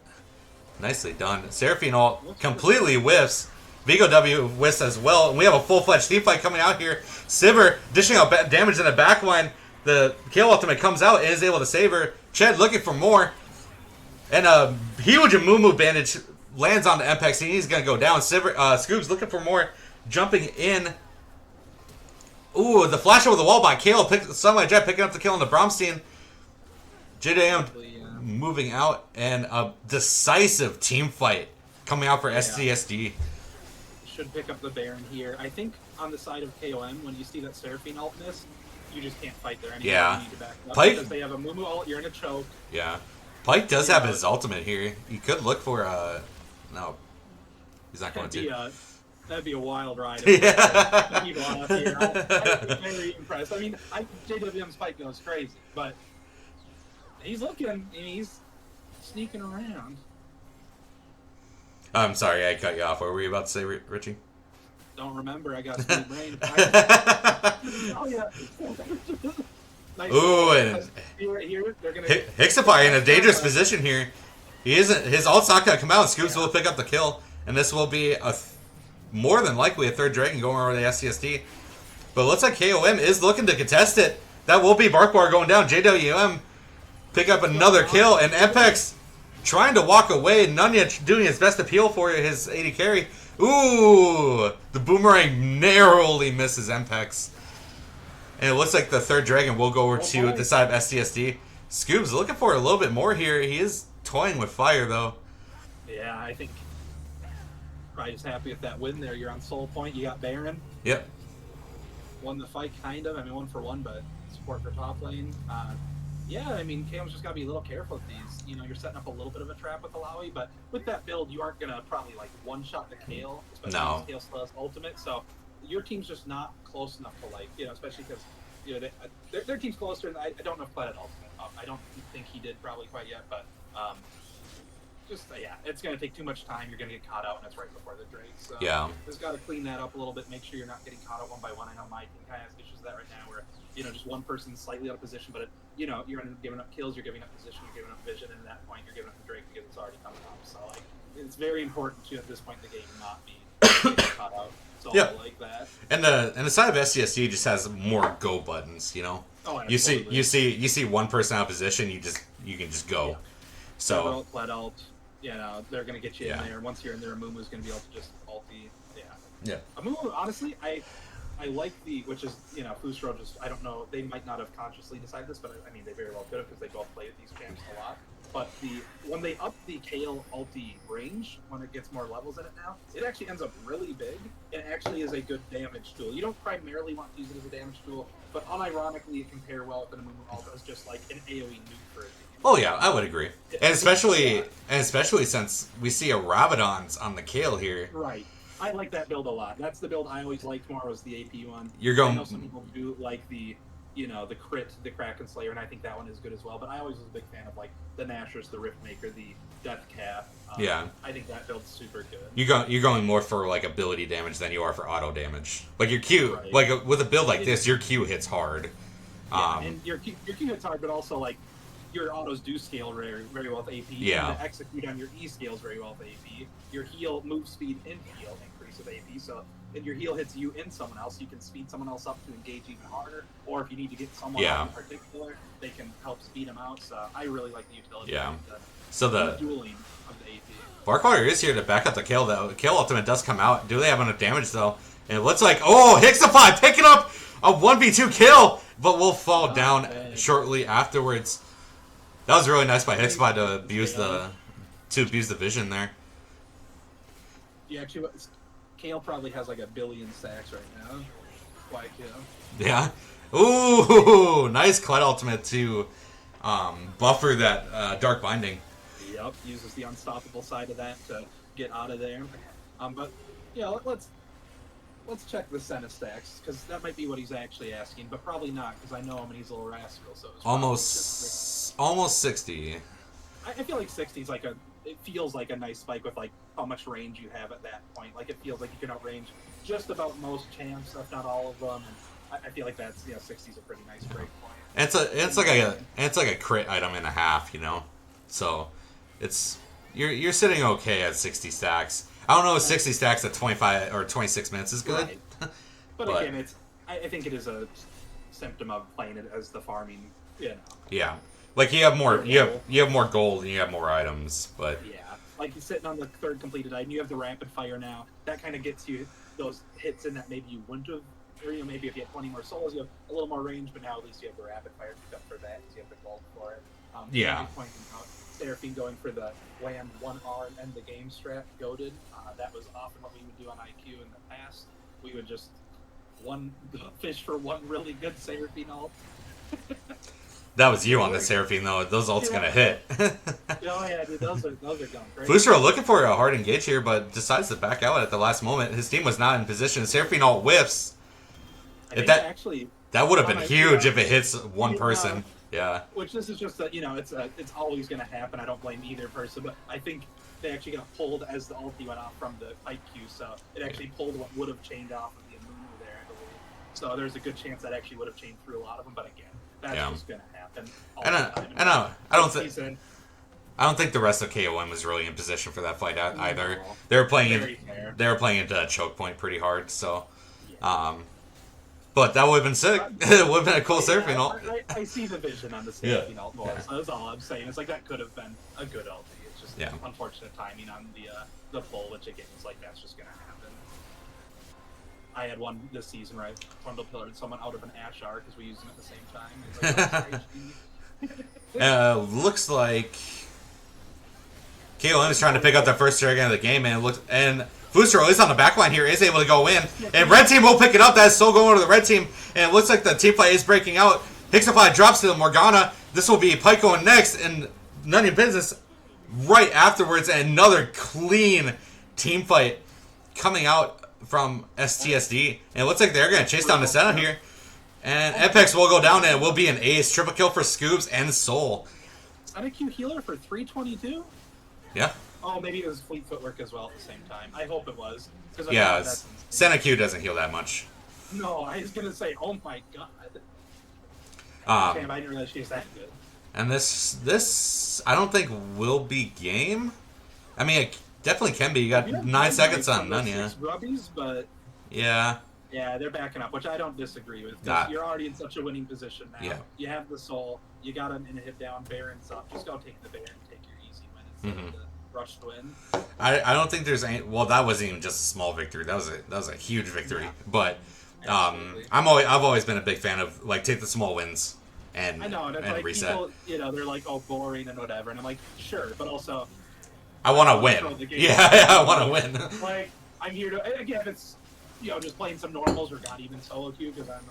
S2: Nicely done. Seraphine ult completely whiffs. Vigo W whiffs as well. And we have a full-fledged team fight coming out here. Sivir dishing out damage in the backline. The kill ultimate comes out and is able to save her. Ched looking for more. And a huge Amumu bandage lands on the Mpex. He's going to go down. Sivir, Scoobs looking for more. Jumping in. Ooh, the flash over the wall by Kale. Sunlight Jet picking up the kill on the Bromstein. JDM moving out, and a decisive team fight coming out for STSD.
S1: Should pick up the Baron here. I think on the side of KOM, when you see that Seraphine ult miss, you just can't fight there anymore.
S2: Yeah.
S1: You need to back up
S2: Pike,
S1: because they have a Mumu ult, you're in a choke.
S2: Yeah. Pike does have his ultimate here. You could look for no. He's not going to.
S1: That'd be a wild ride.
S2: Yeah.
S1: People out here. I'd be very impressed. I mean, JWM's Pike goes crazy, but he's looking, and he's sneaking around.
S2: I'm sorry, I cut you off. What were you about to say, Richie?
S1: Don't remember. I got smooth brain. Oh, yeah. Nice.
S2: Ooh, and
S1: here, they're gonna
S2: Hixify in a dangerous position here. He isn't. His ult's not going to come out, and Scoops will pick up the kill. And this will be more than likely a third Dragon going over the STSD. But it looks like KOM is looking to contest it. That will be Barkbar going down. JWM pick up another kill, and Mpex trying to walk away. Nunya doing his best appeal for his AD carry. Ooh, the boomerang narrowly misses Mpex. And it looks like the third Dragon will go over to the side of STSD. Scoobs looking for a little bit more here. He is toying with fire, though.
S1: Yeah, I think probably just happy with that win there. You're on soul point. You got Baron.
S2: Yep.
S1: Won the fight, kind of. I mean, 1-for-1, but support for top lane. Yeah, I mean, KOM's just got to be a little careful with these. You know, you're setting up a little bit of a trap with Alawi, but with that build, you aren't going to probably, like, one-shot the Kale, especially because Kale still has ultimate. So your team's just not close enough to, like, you know, especially because, you know, their team's closer, and I don't know if Clyde had ultimate up. I don't think he did probably quite yet, but just, yeah, it's going to take too much time. You're going to get caught out, and it's right before the Drake. So
S2: yeah,
S1: just got to clean that up a little bit, make sure you're not getting caught out one by one. I know my team kind of has issues with that right now where, you know, just one person's slightly out of position, but, you know, you're giving up kills, you're giving up position, you're giving up vision, and at that point, you're giving up the Drake because it's already coming up. So, like, it's very important to, at this point in the game, not be getting caught out. So like that. And
S2: the side of SCSD just has more go buttons, you know.
S1: Oh,
S2: you see one person out of position, you can just go.
S1: Yeah.
S2: So
S1: let ult, you know, they're gonna get you in there. Once you're in there, Amumu's gonna be able to just ulti. Yeah. Amumu, honestly, I like which is, you know, Fusro just, I don't know, they might not have consciously decided this, but I mean, they very well could have because they both play with these champs a lot. But when they up the Kale ulti range, when it gets more levels in it now, it actually ends up really big and actually is a good damage tool. You don't primarily want to use it as a damage tool, but unironically it can pair well with an Amumu ult as just like an AoE nuke for a team.
S2: Oh yeah, I would agree, and
S1: Yeah,
S2: especially since we see a Rabadon's on the Kale here.
S1: right. I like that build a lot. That's the build I always liked more was the AP one.
S2: You're
S1: I know some
S2: going,
S1: people do like the crit, the Kraken Slayer, and I think that one is good as well. But I always was a big fan of like the Nashers, the Rift Maker, the Death Cap.
S2: yeah.
S1: I think that build's super good.
S2: You're going more for like ability damage than you are for auto damage. Like your Q,
S1: Right.
S2: like with a build like this, your Q hits hard.
S1: Yeah, and your Q hits hard, but also like your autos do scale very well with AP.
S2: Yeah.
S1: And the execute on your E scales very well with AP. Your heal, move speed, and heal increase with AP. So if your heal hits you and someone else, you can speed someone else up to engage even harder. Or if you need to get someone
S2: Yeah.
S1: out in particular, they can help speed them out. So I really like the utility.
S2: Yeah.
S1: Of
S2: So the
S1: dueling of the AP.
S2: Barkwater is here to back up the kill though. The kill ultimate does come out. Do they have enough damage though? And it looks like Hixify picking up a 1v2 kill, but will fall down shortly afterwards. That was really nice by Hixify to abuse the vision there.
S1: Yeah, actually, Kale probably has like 1 billion stacks right now. Why kill?
S2: Yeah. Ooh, nice Clyde ultimate to buffer that Dark Binding.
S1: Yep, uses the unstoppable side of that to get out of there. But yeah, let's check the Senna stacks because that might be what he's actually asking, but probably not because I know him and he's a little rascal. So it's
S2: almost 60.
S1: I feel like 60 is like it feels like a nice spike with like how much range you have at that point. Like it feels like you can outrange just about most champs, if not all of them. And I feel like that's 60 is a pretty nice break point.
S2: It's like a crit item and a half, you know. So it's you're sitting okay at 60 stacks. I don't know if 60 stacks at 25 or 26 minutes is good.
S1: Right. But again, I think it is a symptom of playing it as the farming,
S2: Yeah. Like you have more you have more gold and you have more items, but
S1: yeah. Like you're sitting on the third completed item, you have the rapid fire now. That kind of gets you those hits in that maybe you wouldn't have, or maybe if you had 20 more souls, you have a little more range, but now at least you have the rapid fire to up for that because you have the gold for it.
S2: Yeah.
S1: Pointing out Seraphine going for the land 1R and end the game strat goaded. That was often what we would do on IQ in the past. We would just fish for one really good Seraphine ult.
S2: that was you on the Seraphine though. Those ults gonna hit.
S1: Yeah, dude, those are going great.
S2: Fusro looking for a hard engage here, but decides to back out at the last moment. His team was not in position. Seraphine ult whiffs. That would have been huge if it hits one person. Yeah.
S1: Which this is just it's always going to happen. I don't blame either person, but I think they actually got pulled as the ulti went off from the pipe queue, so it actually pulled what would have chained off of the Amumu there, I believe. So there's a good chance that actually would have chained through a lot of them, but again, that's just going to happen.
S2: I don't think the rest of KOM was really in position for that fight either. They were playing into choke point pretty hard, so. But that would have been sick. It would have been a cool Seraphine ult.
S1: I see the vision on the Seraphine ult more, so that's all I'm saying. It's like that could have been a good ulti. It's just unfortunate timing on the pull, which again is like that's just gonna happen. I had one this season where I bundle pillared someone out of an Ashar because we used them at the same time.
S2: Looks like KOM is trying to pick up their first dragon of the game, and Booster, at least on the back line here, is able to go in. And red team will pick it up. That's still going to the red team. And it looks like the team fight is breaking out. Hixify drops to the Morgana. This will be Pike going next. And none of your business right afterwards. And another clean team fight coming out from STSD. And it looks like they're going to chase down the Senna here. And Apex will go down and it will be an ace. Triple kill for Scoobs and Soul.
S1: Is that a Q healer for 322?
S2: Yeah.
S1: Oh, maybe it was fleet footwork as well at the same time. I hope it was.
S2: Yeah, Senna Q doesn't heal that much.
S1: No, I was going to say, oh my god. Damn, I didn't realize she was that good.
S2: And this I don't think will be game. I mean, it definitely can be. You got 9 seconds on Nunya.
S1: Grubbies, but
S2: yeah,
S1: they're backing up, which I don't disagree with. Because you're already in such a winning position now. Yeah. You have the soul. You got him in a hit down. Baron's up. Just go take the Baron and take your easy win instead of the rush to win.
S2: I don't think there's any. Well, that wasn't even just a small victory. That was a huge victory. Yeah. But I've always been a big fan of like take the small wins and
S1: I know, and it's like
S2: reset.
S1: People, they're like, oh, boring and whatever, and I'm like, sure, but also
S2: I want to win. Yeah, I want to win.
S1: Like I'm here to again, if it's just playing some normals or not even solo queue because I'm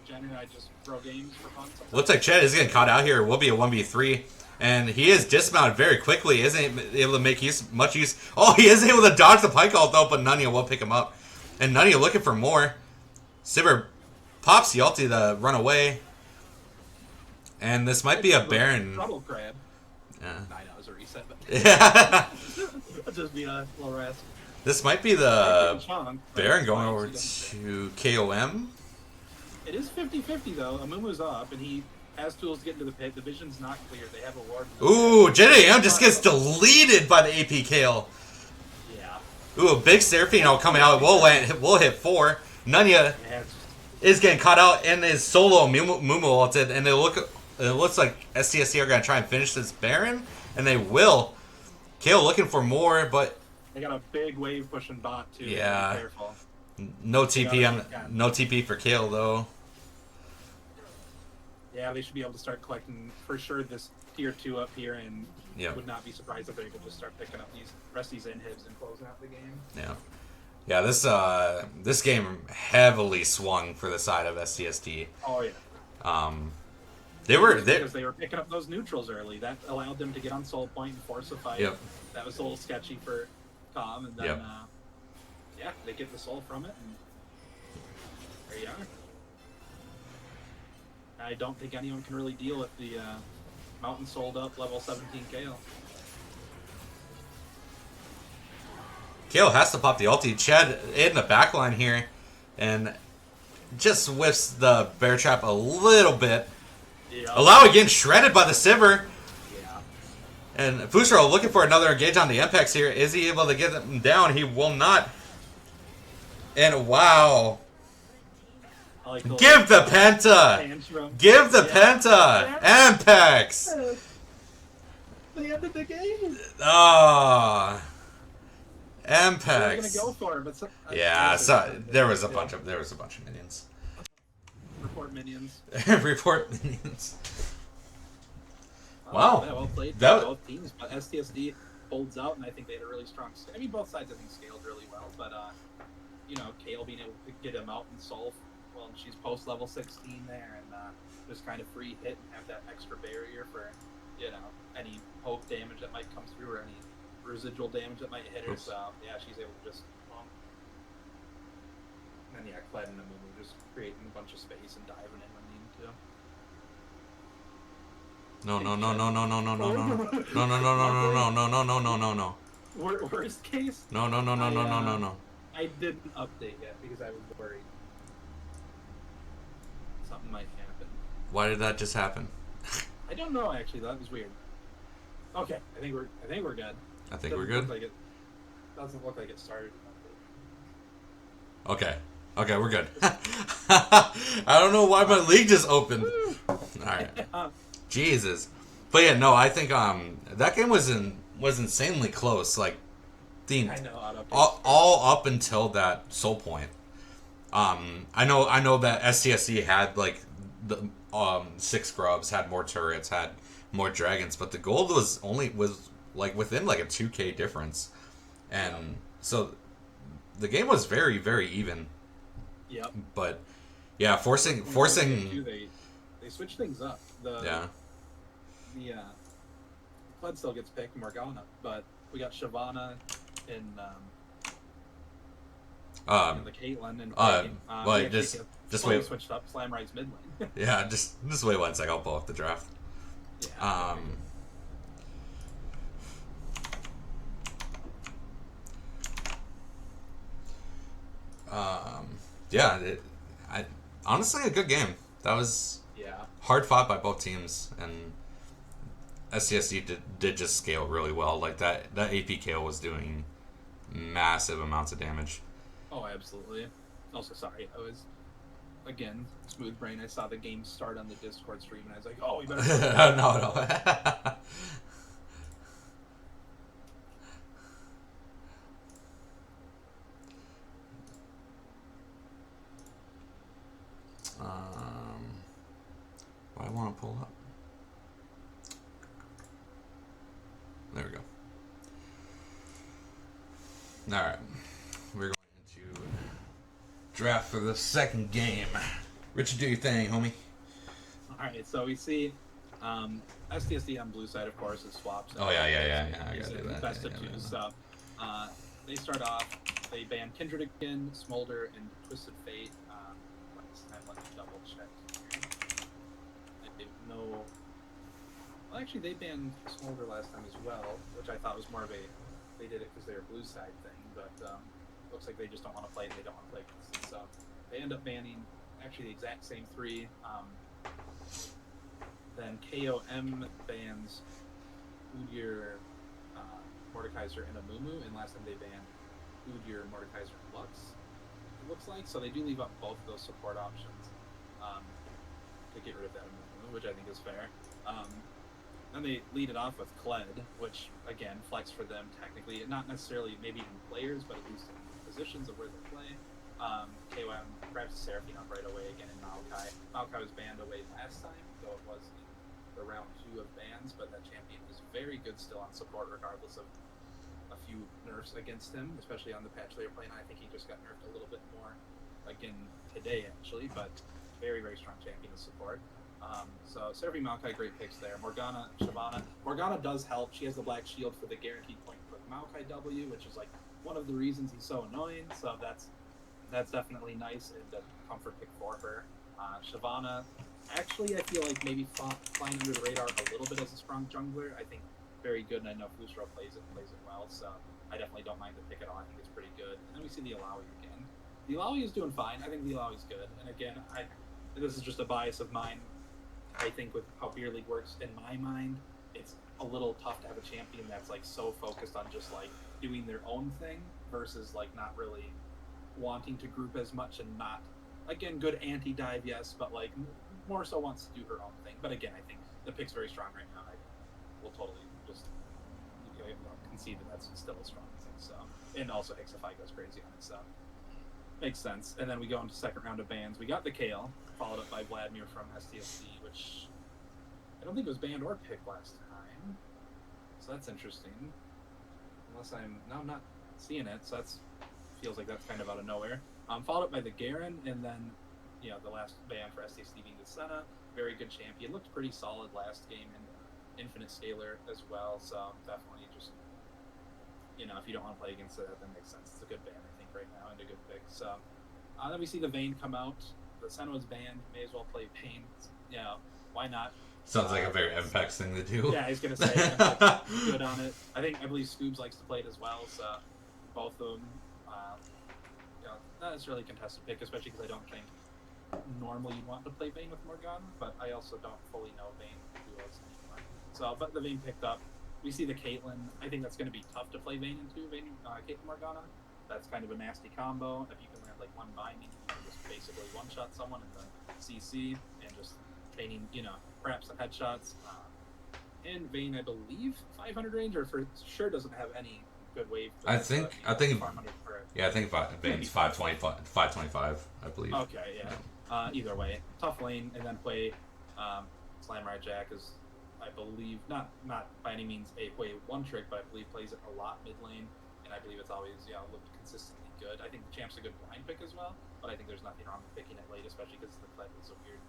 S1: Jen and I just throw games for fun sometimes.
S2: Looks like Chet is getting caught out here. It will be a 1v3. And he is dismounted very quickly. Isn't able to make much use. Oh, he is able to dodge the pike ult though, but Nunya will pick him up. And Nunya looking for more. Sivir pops the ulti to run away. And this might be a Baron.
S1: Trouble crab.
S2: Yeah.
S1: I know, it was a reset, but
S2: Yeah.
S1: it'll just be a little rest.
S2: This might be the
S1: Chong,
S2: Baron going over to KOM.
S1: It is 50-50 though. Amumu's up, and he has tools to get into the pit. The vision's not clear. They have a ward.
S2: Ooh, JDM just gets deleted by the AP Kale.
S1: Yeah.
S2: Ooh, a big Seraphine coming out. We'll hit 4. Nunya is getting caught out in his solo Mumu ulted, and it looks like STSD are going to try and finish this Baron, and they will. Kale looking for more, but
S1: they got a big wave pushing bot too.
S2: Yeah.
S1: Be careful.
S2: No TP for Kale though.
S1: Yeah, they should be able to start collecting for sure this tier 2 up here, and
S2: Yep.
S1: would not be surprised if they could just start picking up these rest of these inhibs and closing out the game.
S2: Yeah. This game heavily swung for the side of STSD.
S1: Oh yeah.
S2: Because
S1: they were picking up those neutrals early. That allowed them to get on soul point and force a fight.
S2: Yep.
S1: That was a little sketchy for KOM, and then
S2: Yep.
S1: Yeah, they get the soul from it, and there you are. I don't think anyone can really deal with the mountain sold up level 17 Kale.
S2: Kale has to pop the ulti. Chad in the backline here, and just whiffs the bear trap a little bit.
S1: Yeah.
S2: Allow again shredded by the Sivir.
S1: Yeah.
S2: And Fusro looking for another engage on the Impex here. Is he able to get him down? He will not. And wow.
S1: Like
S2: Give the Penta!
S1: tantrum.
S2: Give the Penta! Impex!
S1: They ended the game.
S2: Ah.
S1: They were gonna
S2: Impex.
S1: go for it, but
S2: Yeah, so there was a bunch of minions.
S1: Report minions.
S2: Report minions.
S1: Oh,
S2: Wow.
S1: Yeah, well played
S2: That-
S1: by both teams, but STSD holds out, and I think they had a really strong. I mean, both sides I think scaled really well, but you know, Kale being able to get him out and solve. Well, she's post level 16 there, and just kind of free hit and have that extra barrier for, you know, any poke damage that might come through or any residual damage that might hit her.
S2: Oops.
S1: So yeah, she's able to just. And then yeah, Kled and Amumu just creating a bunch of space and diving in when needed to.
S2: No. No.
S1: Worst case.
S2: No.
S1: I didn't update yet because I was worried something might happen.
S2: Why did that just happen?
S1: I don't know actually. That was weird. Okay, I think we're good.
S2: I think we're
S1: Doesn't
S2: good.
S1: look like it, doesn't look like it started.
S2: Okay, we're good. I don't know why my league just opened. All right. Jesus. But yeah, no, I think that game was insanely close. Like,
S1: I know.
S2: all up until that soul point. I know that STSD had like the 6 grubs, had more turrets, had more dragons, but the gold was like within like a 2K difference, and so the game was very, very even.
S1: Yep.
S2: But yeah, forcing.
S1: They switch things up. The Flood still gets picked, Morgana, but we got Shyvana and the Caitlyn and
S2: well, just wait.
S1: Switched up. Slam Ride's mid lane.
S2: Yeah, just wait 1 second. I'll pull up the draft.
S1: Yeah.
S2: Honestly a good game. That was hard fought by both teams, and STSD did just scale really well. Like that AP KO was doing massive amounts of damage.
S1: Oh, absolutely. Also, sorry, I was again smooth brain. I saw the game start on the Discord stream, and I was like, "Oh, we better."
S2: No. What I want to pull up. There we go. All right, we're going into draft for the second game. Richard, do your thing, homie.
S1: All right, so we see STSD on blue side, of course, is swaps.
S2: Oh yeah, yeah, yeah, yeah. I
S1: He's
S2: gotta do
S1: in
S2: that.
S1: best
S2: Yeah,
S1: of
S2: yeah,
S1: two.
S2: yeah.
S1: So they start off. They ban Kindred again, Smolder, and Twisted Fate. Let me double check here. I know. Well, actually, they banned Smolder last time as well, which I thought was more of a. They did it because they were blue side thing, but looks like they just don't want to play it. They don't want to play it. So they end up banning actually the exact same three. Then KOM bans Udyr, Mordekaiser, and Amumu, and last time they banned Udyr, Mordekaiser, and Lux. It looks like so they do leave up both of those support options to get rid of that Amumu, which I think is fair. Then they lead it off with Kled, which again flex for them technically, not necessarily maybe even players, but at least in positions of where they play. KOM grabs Seraphine up right away again in Maokai. Maokai was banned away last time, though it was in the round 2 of bans, but that champion is very good still on support regardless of a few nerfs against him, especially on the patch they were playing. I think he just got nerfed a little bit more again today actually, but very, very strong champion to support. So Seraphine Maokai, great picks there. Morgana, Shyvana. Morgana does help. She has the black shield for the guaranteed point for Maokai W, which is like one of the reasons he's so annoying. So that's definitely nice and a comfort pick for her. Shyvana, actually, I feel like maybe flying under the radar a little bit as a strong jungler. I think very good, and I know Fusro plays it well, so I definitely don't mind the pick at all. I think it's pretty good. And then we see the Alawi again. The Alawi is doing fine. I think the Alawi's good. And again, this is just a bias of mine. I think with how Beer League works, in my mind, it's a little tough to have a champion that's like so focused on just like doing their own thing versus like not really wanting to group as much and not, again, good anti-dive, yes, but like more so wants to do her own thing. But again, I think the pick's very strong right now. I will totally just concede that that's still a strong thing. So, and also Hixify goes crazy on it, so makes sense. And then we go into second round of bans. We got the Kale, followed up by Vladimir from STSD, which I don't think was banned or picked last time. So that's interesting. Unless I'm not seeing it, so that's feels like that's kind of out of nowhere. Followed up by the Garen, and then the last ban for STSD being the Senna. Very good champion. Looked pretty solid last game in Infinite Scalar as well. So definitely just if you don't want to play against it, that makes sense. It's a good ban, I think, right now, and a good pick. So then we see the Vayne come out. The Senna was banned. May as well play Pain. Why not?
S2: Sounds like a very MPEX thing to do.
S1: Yeah, I was gonna say MPEX good on it. I believe Scoobs likes to play it as well. So both of them, not necessarily a contested pick, especially because I don't think normally you'd want to play Vayne with Morgana, but I also don't fully know Vayne duos anymore. So, but the Vayne picked up. We see the Caitlyn. I think that's going to be tough to play Vayne into Caitlyn Morgana. That's kind of a nasty combo. If you can land like one binding, you can just basically one-shot someone in the CC and just chaining, perhaps some headshots. And Vayne, I believe, 500 range, or for sure doesn't have any good wave.
S2: I think Vayne's 525, I believe.
S1: Okay, yeah. Either way, tough lane, and then play Slam Ride Jack is, I believe, not by any means a play one trick, but I believe plays it a lot mid lane, and I believe it's always looked consistently good. I think the Champ's a good blind pick as well, but I think there's nothing wrong with picking it late, especially because the Kled is a weird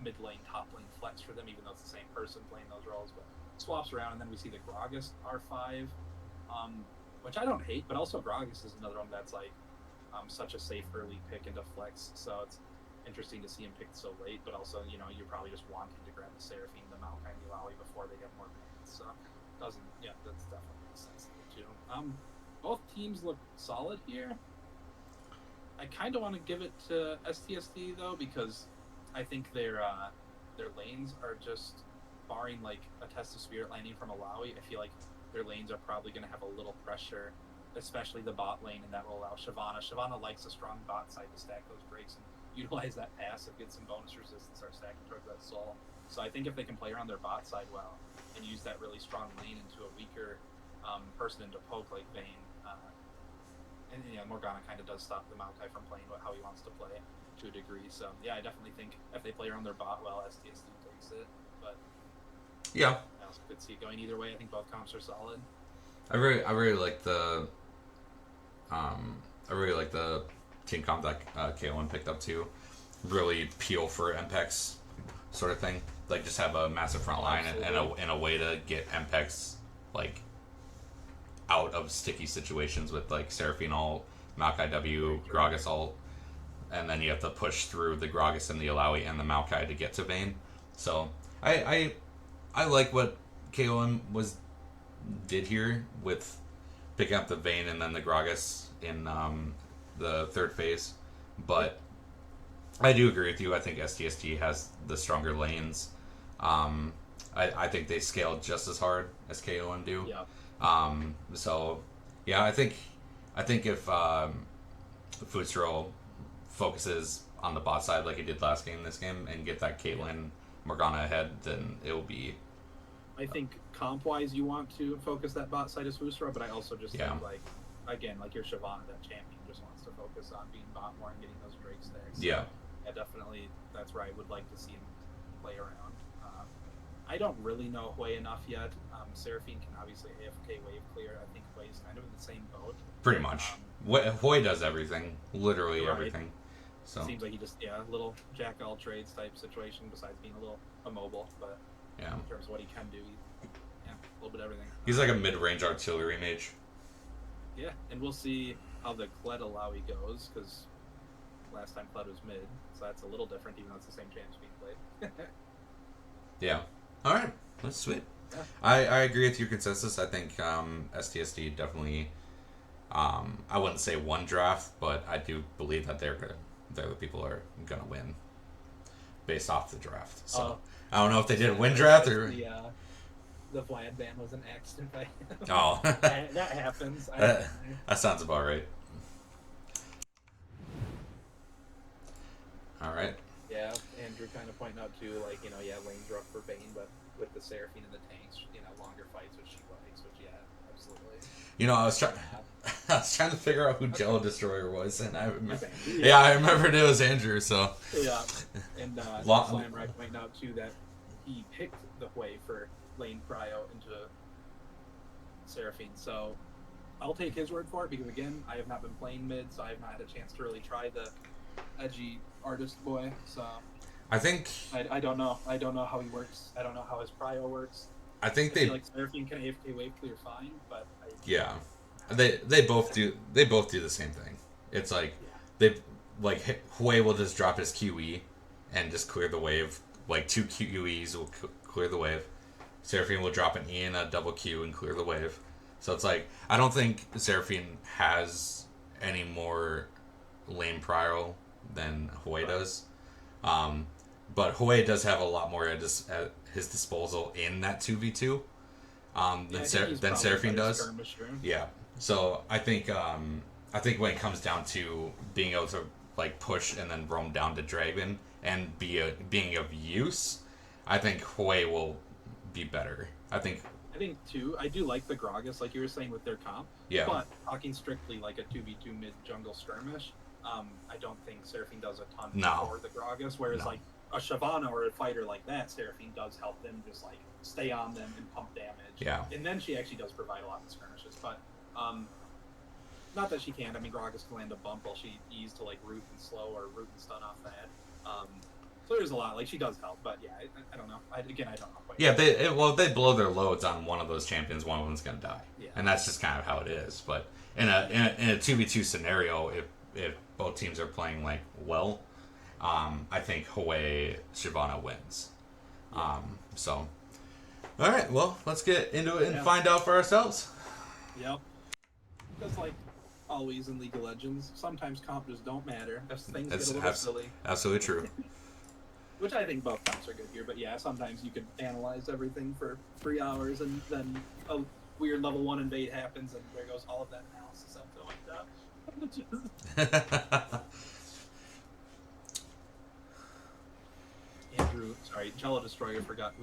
S1: mid lane, top lane flex for them, even though it's the same person playing those roles, but swaps around. And then we see the Gragas R5, which I don't hate, but also Gragas is another one that's like such a safe early pick into flex, so it's interesting to see him picked so late, but also you're probably just wanting to grab the Seraphine, the Maokai, and the Alawi before they get more bans, so that's definitely makes sense too. Both teams look solid here. I kind of want to give it to STSD though, because I think their lanes are just, barring like a Test of Spirit landing from Alawi, I feel like their lanes are probably going to have a little pressure, especially the bot lane, and that will allow Shyvana. Shyvana likes a strong bot side to stack those breaks and utilize that passive, get some bonus resistance, start stacking towards that soul. So I think if they can play around their bot side well and use that really strong lane into a weaker person into poke like Vayne, and Morgana kind of does stop the Maokai from playing how he wants to play to a degree. So yeah, I definitely think if they play around their bot well, STSD takes it. But
S2: yeah,
S1: I also could see it going either way. I think both comps are solid.
S2: I really like the team comp that KO1 picked up too. really peel for MPEX sort of thing. Like just have a massive front line and a way to get MPEX like out of sticky situations with like Seraphine ult, Maokai W, Gragas ult, and then you have to push through the Gragas and the Alawi and the Maokai to get to Vayne. So I like what KOM did here with picking up the Vayne and then the Gragas in the third phase, but I do agree with you. I think STSD has the stronger lanes. I think they scale just as hard as KOM do.
S1: Yeah.
S2: So yeah, I think if Fusro focuses on the bot side like he did last game, this game, and get that Caitlyn Morgana ahead, then it will be.
S1: I think comp wise, you want to focus that bot side as Fusro, but I also just think like again, like your Shyvana, that champion just wants to focus on being bot more and getting those breaks there. So, yeah, definitely. That's where I would like to see him play around. I don't really know Hui enough yet. Seraphine can obviously AFK wave clear. I think Hui is kind of in the same boat.
S2: Pretty much. Hui does everything, literally everything. So
S1: seems like he just a little jack all trades type situation. Besides being a little immobile, but in terms of what he can do, a little bit of everything.
S2: He's like a mid-range artillery mage.
S1: Yeah, and we'll see how the Kled Alawi goes, because last time Kled was mid, so that's a little different, even though it's the same champs being played.
S2: Yeah. All right, that's sweet. Yeah. I agree with your consensus. I think STSD definitely. I wouldn't say one draft, but I do believe that they're the people who are gonna win, based off the draft. So I don't know if they didn't win draft or.
S1: The Vlad ban was an accident by him.
S2: Oh.
S1: that happens.
S2: That sounds about right. All right.
S1: Yeah, Andrew kind of pointing out too, like, lanes are up for Bane, but with the Seraphine and the tanks, longer fights, which she likes, which absolutely.
S2: I was trying to figure out who Jello Destroyer was, and I remember. I remembered it was Andrew. So.
S1: Yeah, and Slam right pointing out too that he picked the Hui for lane prio into Seraphine, so I'll take his word for it, because again, I have not been playing mid, so I have not had a chance to really try the edgy artist boy. So
S2: I think
S1: I don't know. I don't know how he works. I don't know how his prio works.
S2: I think
S1: feel like Seraphine can AFK wave clear fine, but
S2: they both do the same thing. It's like Hui will just drop his QE and just clear the wave. Like 2 QEs will clear the wave. Seraphine will drop an E and a double Q and clear the wave. So it's like, I don't think Seraphine has any more lane prio than Hui does. But Hui does have a lot more at his disposal in that 2v2 than Seraphine does. Yeah. So I think when it comes down to being able to like push and then roam down to Dragon and being of use, I think Hui will be better. I think
S1: too. I do like the Gragas, like you were saying with their comp.
S2: Yeah.
S1: But talking strictly like a 2v2 mid jungle skirmish, I don't think Seraphine does a ton for the Gragas. Whereas like a Shyvana or a fighter like that, Seraphine does help them just like stay on them and pump damage.
S2: Yeah.
S1: And then she actually does provide a lot in skirmishes, but not that she can't. I mean, Gragas can land a bump while she E's to like root and slow or root and stun off that. So there's a lot. Like, she does help, but yeah, I don't know. I don't know quite.
S2: Yeah, they blow their loads on one of those champions. One of them's gonna die, and that's just kind of how it is. But in a 2v2 scenario, if both teams are playing like well, I think Hui Shyvana wins. So, all right, well, let's get into it and find out for ourselves.
S1: Yep. Just like always in League of Legends, sometimes comp just don't matter. Things get a little silly.
S2: Absolutely true.
S1: Which I think both comps are good here, but yeah, sometimes you could analyze everything for 3 hours and then a weird level 1 invade happens and there goes all of that analysis up to like that. Andrew, sorry, Jello Destroyer forgot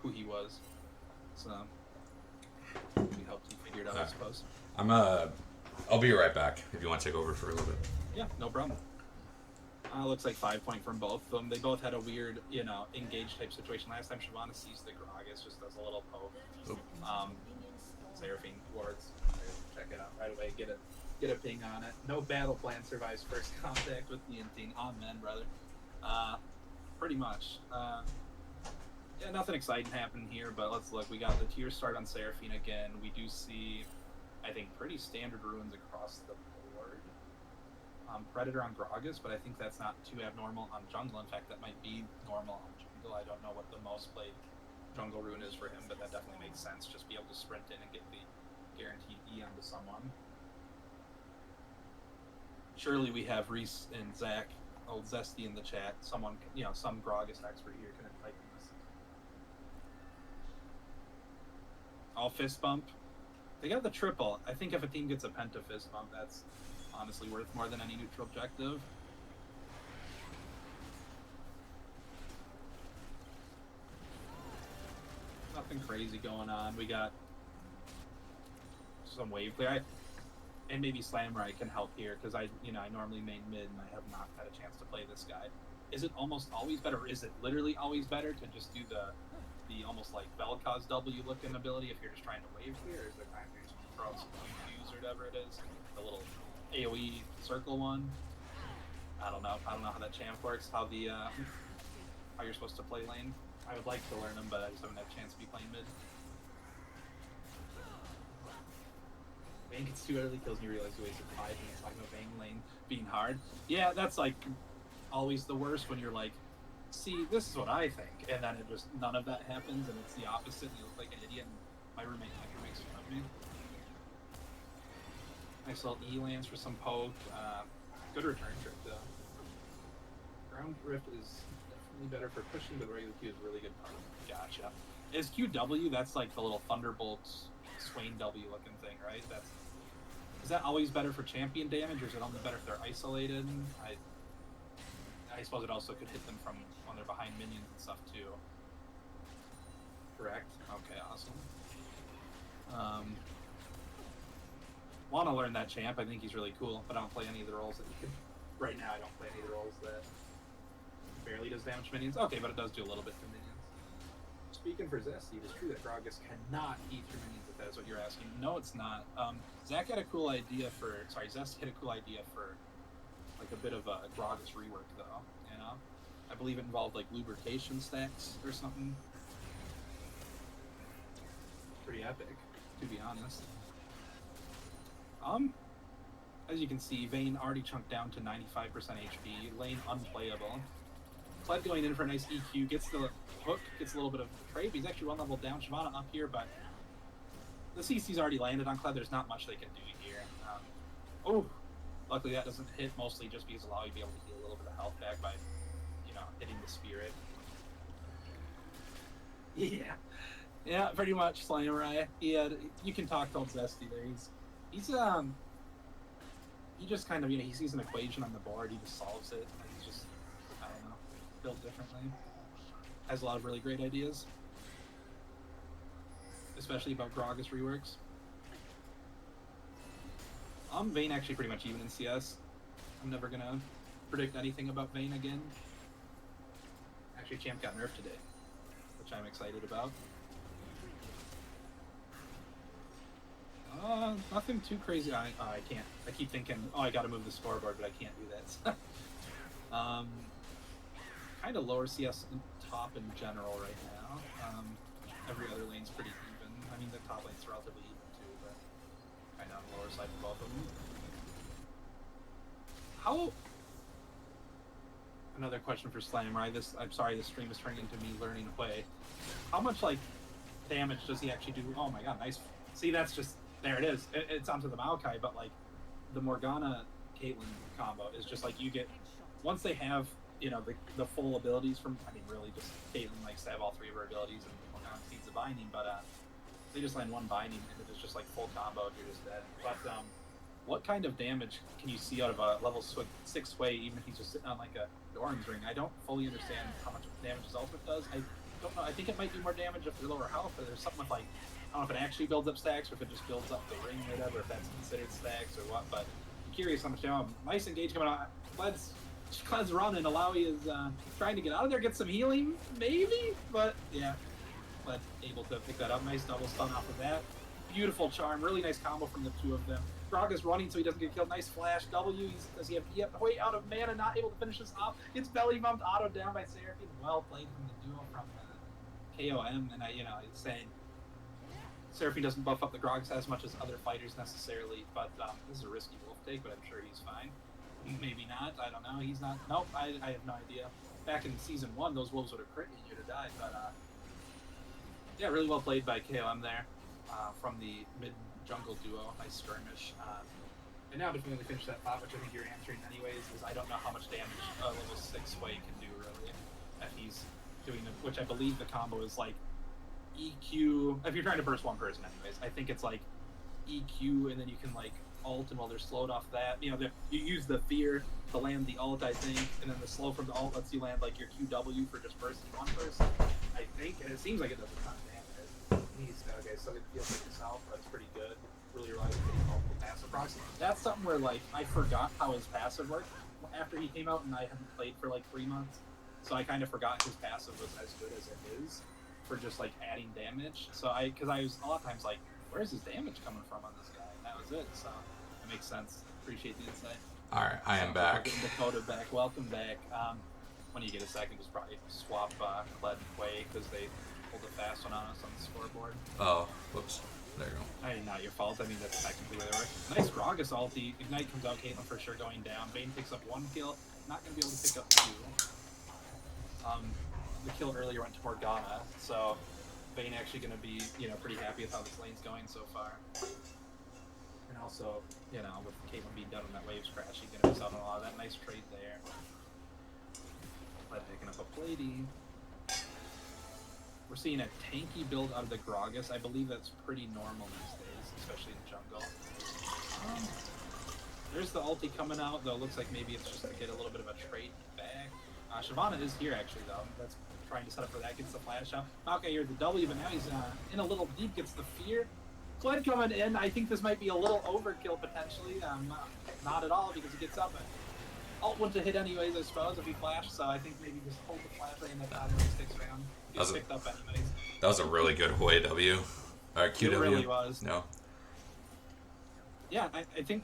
S1: who he was. So we helped you figure it out, I suppose.
S2: I'll be right back if you want to take over for a little bit.
S1: Yeah, no problem. Looks like 5 point from both of them. They both had a weird, engage type situation. Last time Shyvana sees the Gragas, just does a little poke. Seraphine wards. Check it out right away. Get a ping on it. No battle plan survives first contact with the Intine. Amen, brother. Pretty much. Yeah, nothing exciting happening here, but let's look. We got the tier start on Seraphine again. We do see, I think, pretty standard ruins across the board. Predator on Gragas, but I think that's not too abnormal on jungle. In fact, that might be normal on jungle. I don't know what the most played jungle rune is for him, but that definitely makes sense. Just be able to sprint in and get the guaranteed E onto someone. Surely we have Reese and Zach, old Zesty in the chat. Someone, some Gragas expert here can enlighten us. All fist bump. They got the triple. I think if a team gets a penta fist bump, that's honestly worth more than any neutral objective. Nothing crazy going on. We got some wave clear. And maybe Slamrai can help here because I normally main mid and I have not had a chance to play this guy. Is it almost always better, or is it literally always better to just do the almost like Vel'Koz W looking ability if you're just trying to wave clear, or is there times where you just throw some QQs or whatever it is, the little AoE circle one? I don't know how that champ works, how you're supposed to play lane. I would like to learn them, but I just haven't had a chance to be playing mid. Vayne gets 2 early kills and you realize you wasted 5 minutes talking about Vayne lane being hard. Yeah, that's like always the worst when you're like, see, this is what I think, and then it just none of that happens and it's the opposite and you look like an idiot and my roommate Hector makes fun of me. Nice little E lands for some poke. Good return trick though. Ground Rift is definitely better for pushing, but regular Q is really good poke. Gotcha. Is QW, that's like the little Thunderbolt Swain W looking thing, right? Is that always better for champion damage, or is it only better if they're isolated? I suppose it also could hit them from when they're behind minions and stuff too. Correct. Okay, awesome. Want to learn that champ. I think he's really cool, but I don't play any of the roles that he could. Right now, I don't play any of the roles that barely does damage to minions. Okay, but it does do a little bit to minions. Speaking for Zesty, it is true that Gragas cannot eat through minions, if that is what you're asking. No, it's not. Zach had a cool idea Zesty had a cool idea for like a bit of a Gragas rework though, I believe it involved like lubrication stacks or something. Pretty epic, to be honest. As you can see, Vayne already chunked down to 95% HP, lane unplayable. Kled going in for a nice EQ, gets the hook, gets a little bit of trade, but he's actually 1 level down. Shyvana up here, but the CC's already landed on Kled. There's not much they can do here. Luckily that doesn't hit, mostly just because allow you to be able to heal a little bit of health back by, hitting the spirit. Yeah, pretty much Slamrai. You can talk to old Zesty there. He just kind of, he sees an equation on the board, he just solves it, and he's just, I don't know, built differently. Has a lot of really great ideas. Especially about Gragas reworks. Vayne actually pretty much even in CS. I'm never gonna predict anything about Vayne again. Actually, champ got nerfed today, which I'm excited about. Nothing too crazy. I can't. I keep thinking, I gotta move the scoreboard, but I can't do that. Kind of lower CS top in general right now. Every other lane's pretty even. I mean, the top lane's relatively even too, but kind of on the lower side of both of them. Another question for Slamrai. I'm sorry, this stream is turning into me learning away. How much damage does he actually do? Oh my god, nice. See, that's just there. It is. It's onto the Maokai, but the Morgana Caitlyn combo is just you get once they have the full abilities from. I mean, really, just Caitlyn likes to have all 3 of her abilities, and Morgana needs a binding, but they just land 1 binding, and it is just full combo. You're just dead. But what kind of damage can you see out of a level 6 Sway, even if he's just sitting on a Doran's ring? I don't fully understand how much damage his ultimate does. I don't know. I think it might do more damage if they're lower health, or there's something with I don't know if it actually builds up stacks, or if it just builds up the ring or whatever, if that's considered stacks or what, but I'm curious how much damage. Nice engage coming out. Kled's running. Alawi is trying to get out of there, get some healing, maybe? But yeah, Kled able to pick that up. Nice double stun off of that. Beautiful charm. Really nice combo from the 2 of them. Grog is running so he doesn't get killed. Nice flash. W. Does he have way out of mana, not able to finish this off. Gets belly bumped, auto down by Seraphine. Well played from the duo from KOM. And it's saying Seraphine doesn't buff up the Grogs as much as other fighters necessarily, but this is a risky wolf take, but I'm sure he's fine. Maybe not. I don't know. He's not. Nope. I have no idea. Back in season 1, those wolves would have crit you to die, but yeah, really well played by KOM there from the mid jungle duo. Nice skirmish. And now to finally finish that thought, which I think you're answering anyways, is I don't know how much damage a level 6 Wei can do really if he's doing it, which I believe the combo is like EQ. If you're trying to burst one person anyways, I think it's like EQ and then you can like ult, and while they're slowed off that, you use the fear to land the ult, I think, and then the slow from the ult lets you land like your QW for just bursting one person, I think, and it seems like it does a ton of damage. Okay, so it feels like itself, but it's pretty good. Really relies on getting multiple passive procs. That's something where like I forgot how his passive worked after he came out, and I hadn't played for like 3 months, so I kind of forgot his passive was as good as it is for just like adding damage. So because I was a lot of times like, where's his damage coming from on this guy? And that was it. So it makes sense. Appreciate the insight.
S2: All right, I am back.
S1: Dakota back. Welcome back. When you get a second, just probably swap Kled and Quay because they pulled a fast one on us on the scoreboard.
S2: Oh, whoops. There you go.
S1: Hey, not your fault. I mean, that's technically where they were. Nice Gragas ulti. Ignite comes out. Caitlyn for sure going down. Vayne picks up 1 kill. Not going to be able to pick up 2. The kill earlier went to Morgana, so Vayne actually going to be, pretty happy with how this lane's going so far. And also, with Caitlyn being done on that waves crash, she's going to miss out on a lot of that. Nice trade there. Kled picking up a Plady. We're seeing a tanky build out of the Gragas. I believe that's pretty normal these days, especially in the jungle. There's the ulti coming out, though. Looks like maybe it's just to get a little bit of a trade back. Shyvana is here, actually, though. That's trying to set up for that. Gets the flash out. Maokai here, the W, but now he's in a little deep. Gets the fear. Kled coming in. I think this might be a little overkill, potentially. Not at all, because he gets up. Ult wouldn't have hit anyways, I suppose, if he flashed. So I think maybe just hold the flash right in that time when he sticks around. Gets picked up anyways.
S2: That was a really good Hoi W. Or QW.
S1: It really was.
S2: No.
S1: Yeah, I think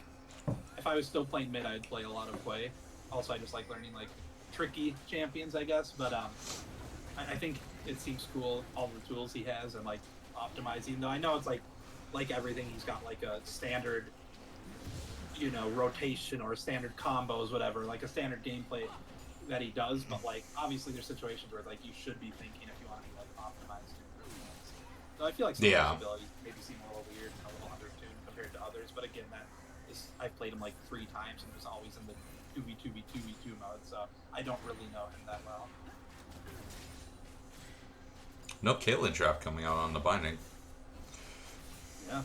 S1: if I was still playing mid, I'd play a lot of Hoi. Also, I just like learning, like, tricky champions, I guess. But I think it seems cool, all the tools he has, and, like, optimizing. Though I know it's, like everything, he's got, like, a standard, rotation or standard combos, whatever. Like, a standard gameplay that he does. But, like, obviously there's situations where, like, you should be thinking if you want to be, like, optimized to improve things. So I feel like some of his abilities maybe seem a little weird and a little undertuned compared to others. But again, I've played him like 3 times and he was always in the 2v2v2v2 mode, so I don't really know him that well.
S2: No Caitlyn trap coming out on the binding.
S1: Yeah.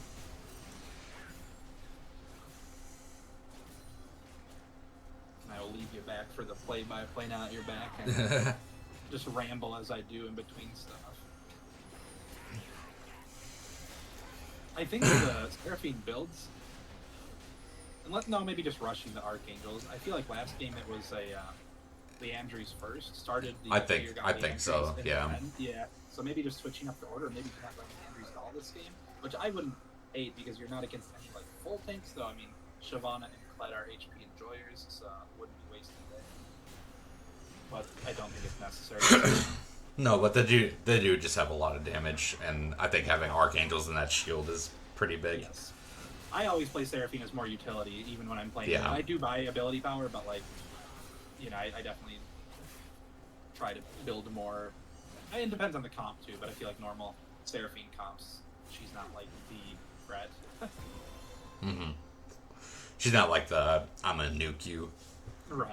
S1: And I will leave you back for the play-by-play now that you're back, and just ramble as I do in between stuff. I think the Seraphine builds, and maybe just rushing the Archangels. I feel like last game it was Leandry's first. Started the
S2: I think so, yeah.
S1: Yeah, so maybe just switching up the order, maybe not letting Leandry's all this game, which I wouldn't hate because you're not against any like full tanks, though. I mean, Shyvana and Kled are HP enjoyers, so wouldn't be wasting that. But I don't think it's necessary.
S2: No, but they do just have a lot of damage, and I think having Archangels in that shield is pretty big.
S1: Yes. I always play Seraphine as more utility, even when I'm playing.
S2: Yeah.
S1: I do buy ability power, but like, I definitely try to build more. It depends on the comp too, but I feel like normal Seraphine comps, she's not like the threat.
S2: Mm-hmm. She's not like the I'm a nuke you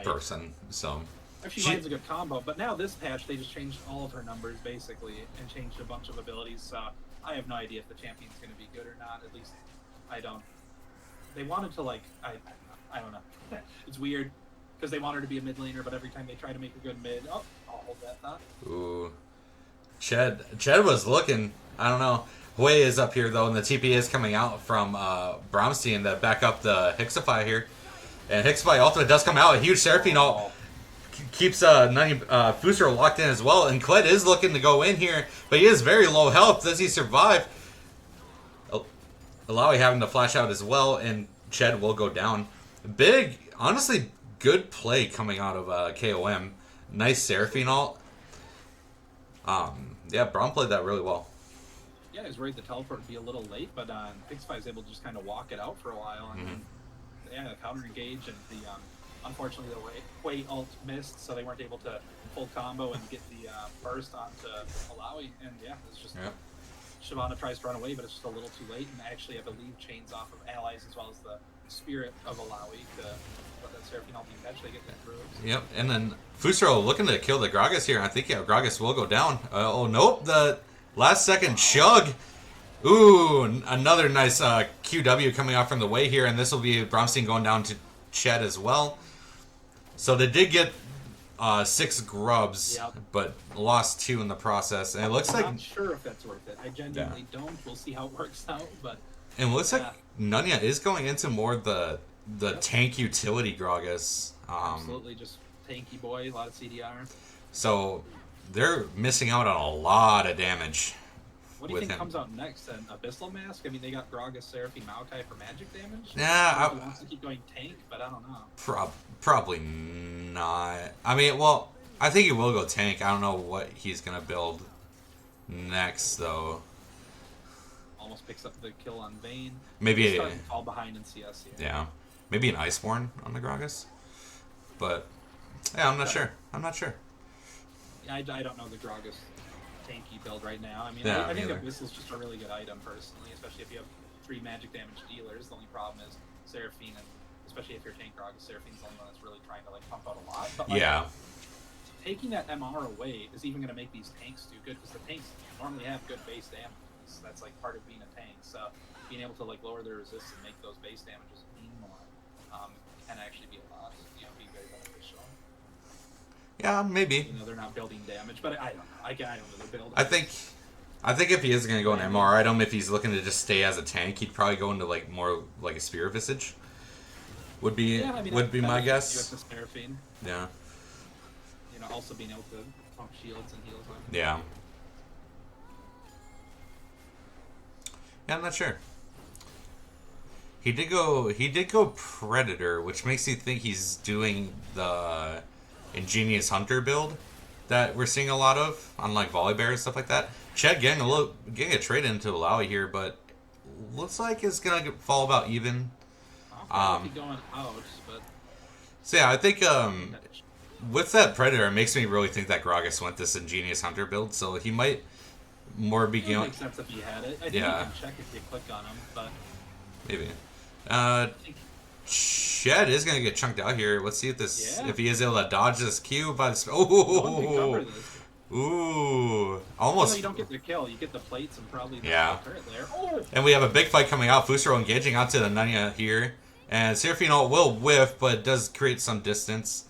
S2: person, so.
S1: If she lands a good combo, but now this patch they just changed all of her numbers basically and changed a bunch of abilities, so I have no idea if the champion's going to be good or not. At least I don't. They wanted to like I don't know. It's weird because they want her to be a mid laner, but every time they try to make her good mid, I'll hold that thought.
S2: Ooh, Ched was looking. I don't know. Hoi is up here though, and the TP is coming out from Bromstein to back up the Hixify here, and Hixify ultimate does come out. A huge Seraphine ult. Keeps Fusro locked in as well, and Kled is looking to go in here, but he is very low health. Does he survive? Alawi having to flash out as well, and Ched will go down. Big, honestly, good play coming out of KOM. Nice Seraphine ult. Yeah, Braum played that really well.
S1: Yeah, I was worried the teleport would be a little late, but Pixify was able to just kind of walk it out for a while, and then, yeah, the counter engage, and the unfortunately the way ult missed, so they weren't able to full combo and get the burst onto Malawi, and yeah, it's just Shyvana tries to run away, but it's just a little too late, and actually I believe chains off of allies as well as the spirit of Malawi to let that Seraphine ult eventually get that through.
S2: Yep, and then Fusro looking to kill the Gragas here. I think Gragas will go down. Oh nope, the last second chug. Ooh, another nice QW coming off from the way here, and this will be Bromstein going down to Ched as well. So they did get 6 grubs, but lost 2 in the process. And it looks like...
S1: I'm not sure if that's worth it. I genuinely don't. We'll see how it works out, but...
S2: And it looks like Nunya is going into more the tank utility Gragas.
S1: Absolutely, just tanky boy, a lot of CDR.
S2: So they're missing out on a lot of damage.
S1: What do you think comes out next? An Abyssal Mask? I mean, they got Gragas, Seraphine, Maokai for magic damage?
S2: Yeah,
S1: he wants to keep going tank, but I don't know.
S2: Probably not. I mean, well, I think he will go tank. I don't know what he's going to build next, though.
S1: Almost picks up the kill on Vayne.
S2: Maybe
S1: starting to fall behind in CS here.
S2: Yeah. Maybe an Iceborne on the Gragas. But, yeah, I'm not sure.
S1: Yeah, I don't know the Gragas tanky build right now. I mean,
S2: yeah,
S1: I think Abyssal's just a really good item, personally, especially if you have 3 magic damage dealers. The only problem is Seraphine, and especially if you're tank Gragas, Seraphine's the only one that's really trying to like pump out a lot. But, like, taking that MR away is even going to make these tanks do good, because the tanks normally have good base damages. That's like part of being a tank. So being able to like lower their resist and make those base damages mean more can actually be a lot. Be very beneficial.
S2: Yeah, maybe.
S1: They're not building damage, but I don't know. I don't know the build.
S2: I think if he is going to go an MR item, if he's looking to just stay as a tank, he'd probably go into like more like a Spear Visage. Would be my guess.
S1: With the Seraphine.
S2: Yeah.
S1: Also being able to pump shields and heals on.
S2: Yeah. Yeah, I'm not sure. He did go Predator, which makes you think he's doing the Ingenious Hunter build that we're seeing a lot of on like Volibear and stuff like that. Ched getting a trade into Malawi here, but looks like it's gonna fall about even.
S1: Going out, but
S2: so yeah, I think with that Predator, it makes me really think that Gragas went this Ingenious Hunter build, so he might more be going.
S1: It makes sense if he had it. I think you can check if you click on him, but
S2: maybe. Ched is gonna get chunked out here. Let's see if he is able to dodge this Q by the. Almost.
S1: No, you don't get the kill. You get the plates and probably the turret there.
S2: And we have a big fight coming out. Fusro engaging onto the Nunya here, and Seraphine ult will whiff, but it does create some distance.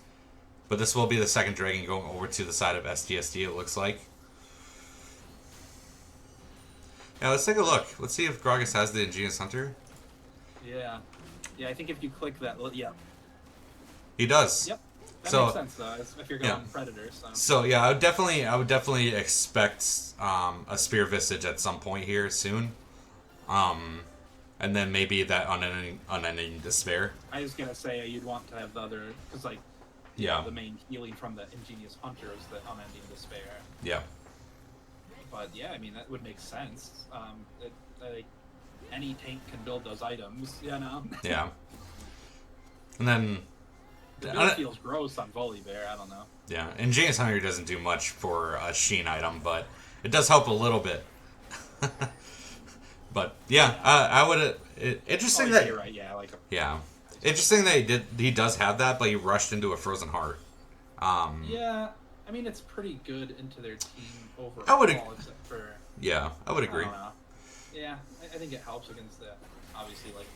S2: But this will be the second dragon going over to the side of STSD. It looks like. Yeah, let's take a look. Let's see if Gragas has the Ingenious Hunter.
S1: Yeah. Yeah, I think if you click that,
S2: he does.
S1: Yep. That makes sense though, if you're going Predator.
S2: So yeah, I would definitely expect a Spear Visage at some point here soon, and then maybe that unending Despair.
S1: I was gonna say you'd want to have the other, because like the main healing from the Ingenious Hunter is the unending Despair.
S2: Yeah.
S1: But yeah, I mean that would make sense. Any tank can build those items,
S2: Yeah. And then
S1: the build feels gross on Volibear. I don't know.
S2: Yeah, Ingenious Hunter doesn't do much for a Sheen item, but it does help a little bit. But yeah, I would. Interesting that.
S1: You're right. Yeah,
S2: interesting that he does have that, but he rushed into a Frozen Heart.
S1: Yeah, I mean it's pretty good into their team overall. Except for.
S2: Yeah, I would agree.
S1: I don't know. Yeah, I think it helps against the obviously like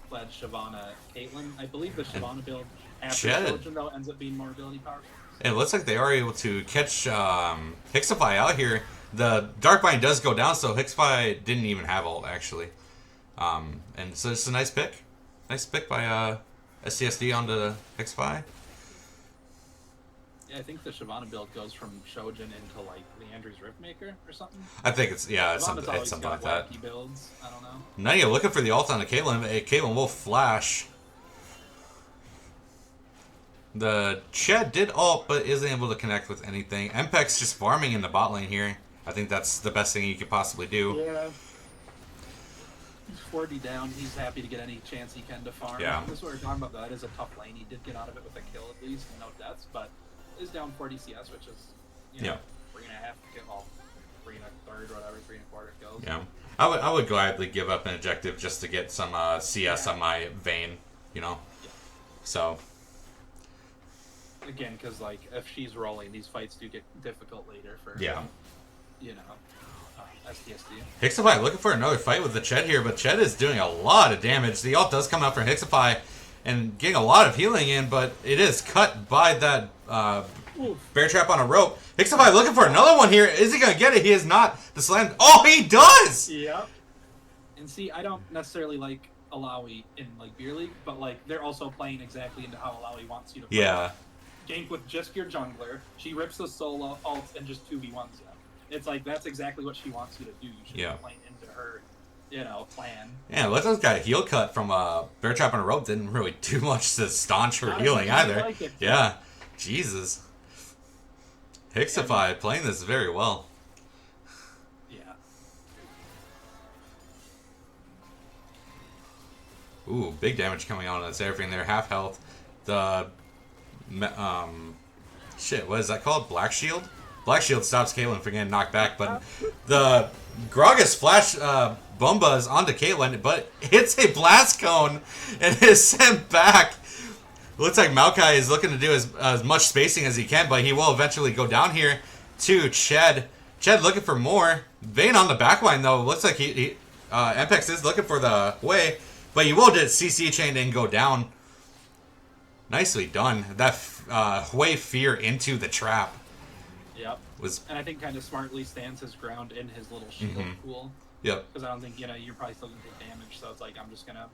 S1: Fled, Shyvana, Caitlyn. I believe the Shyvana build after Trojan though ends up being more ability powerful.
S2: It looks like they are able to catch Hixify out here. The Darkbind does go down, so Hixify didn't even have ult actually. And so it's a nice pick. Nice pick by STSD onto Hixify.
S1: Yeah, I think the Shyvana build goes from Shojin into like Leandri's Riftmaker or something.
S2: I think it's
S1: Shyvana's always
S2: something
S1: got
S2: like that.
S1: wacky builds. I don't know.
S2: Now you're looking for the ult on the Caitlyn. Caitlyn will flash. The Ched did ult, but isn't able to connect with anything. Mpex just farming in the bot lane here. I think that's the best thing you could possibly do.
S1: Yeah. He's 40 down. He's happy to get any chance he can to farm.
S2: Yeah.
S1: This is what we're talking about. That is a tough lane. He did get out of it with a kill at least, no deaths, but is down 40 CS, which is, you know, 3.5 kill, well, 3 1/3, whatever, 3 1/4 kills.
S2: Yeah. I would gladly give up an objective just to get some CS on my Vayne, you know?
S1: Yeah.
S2: So.
S1: Again, because, like, if she's rolling, these fights do get difficult later for,
S2: Yeah.
S1: You know, STSD.
S2: Hixify looking for another fight with the Ched here, but Ched is doing a lot of damage. The ult does come out from Hixify and getting a lot of healing in, but it is cut by that bear trap on a rope. Hixify looking for another one here. Is he going to get it? He is not. The slam. Oh, he does!
S1: Yep. And see, I don't necessarily like Alawi in, like, Beer League, but, like, they're also playing exactly into how Alawi wants you to play.
S2: Yeah.
S1: Gank with just your jungler. She rips the solo ult and just 2v1s you. It's like, that's exactly what she wants you to do. You should be playing into her, you know, plan.
S2: Yeah, Leto's got a heal cut from bear trap on a rope. Didn't really do much to staunch her healing either. Like it, yeah. Jesus. Hixify playing this very well.
S1: Yeah.
S2: Ooh, big damage coming on this Seraphine there. Half health. The shit, what is that called? Black Shield? Black Shield stops Caitlyn from getting knocked back, but the Gragas flash Bombas onto Caitlyn, but hits a blast cone and is sent back. Looks like Maokai is looking to do as much spacing as he can, but he will eventually go down here to Ched. Ched looking for more. Vayne on the backline, though. Looks like Mpex is looking for the way, but he will just CC chain and go down. Nicely done. That Hui fear into the trap.
S1: Yep. And I think kind of smartly stands his ground in his little shield pool.
S2: Yep.
S1: Because I don't think, you know, you're probably still going to take damage, so it's like, I'm just going to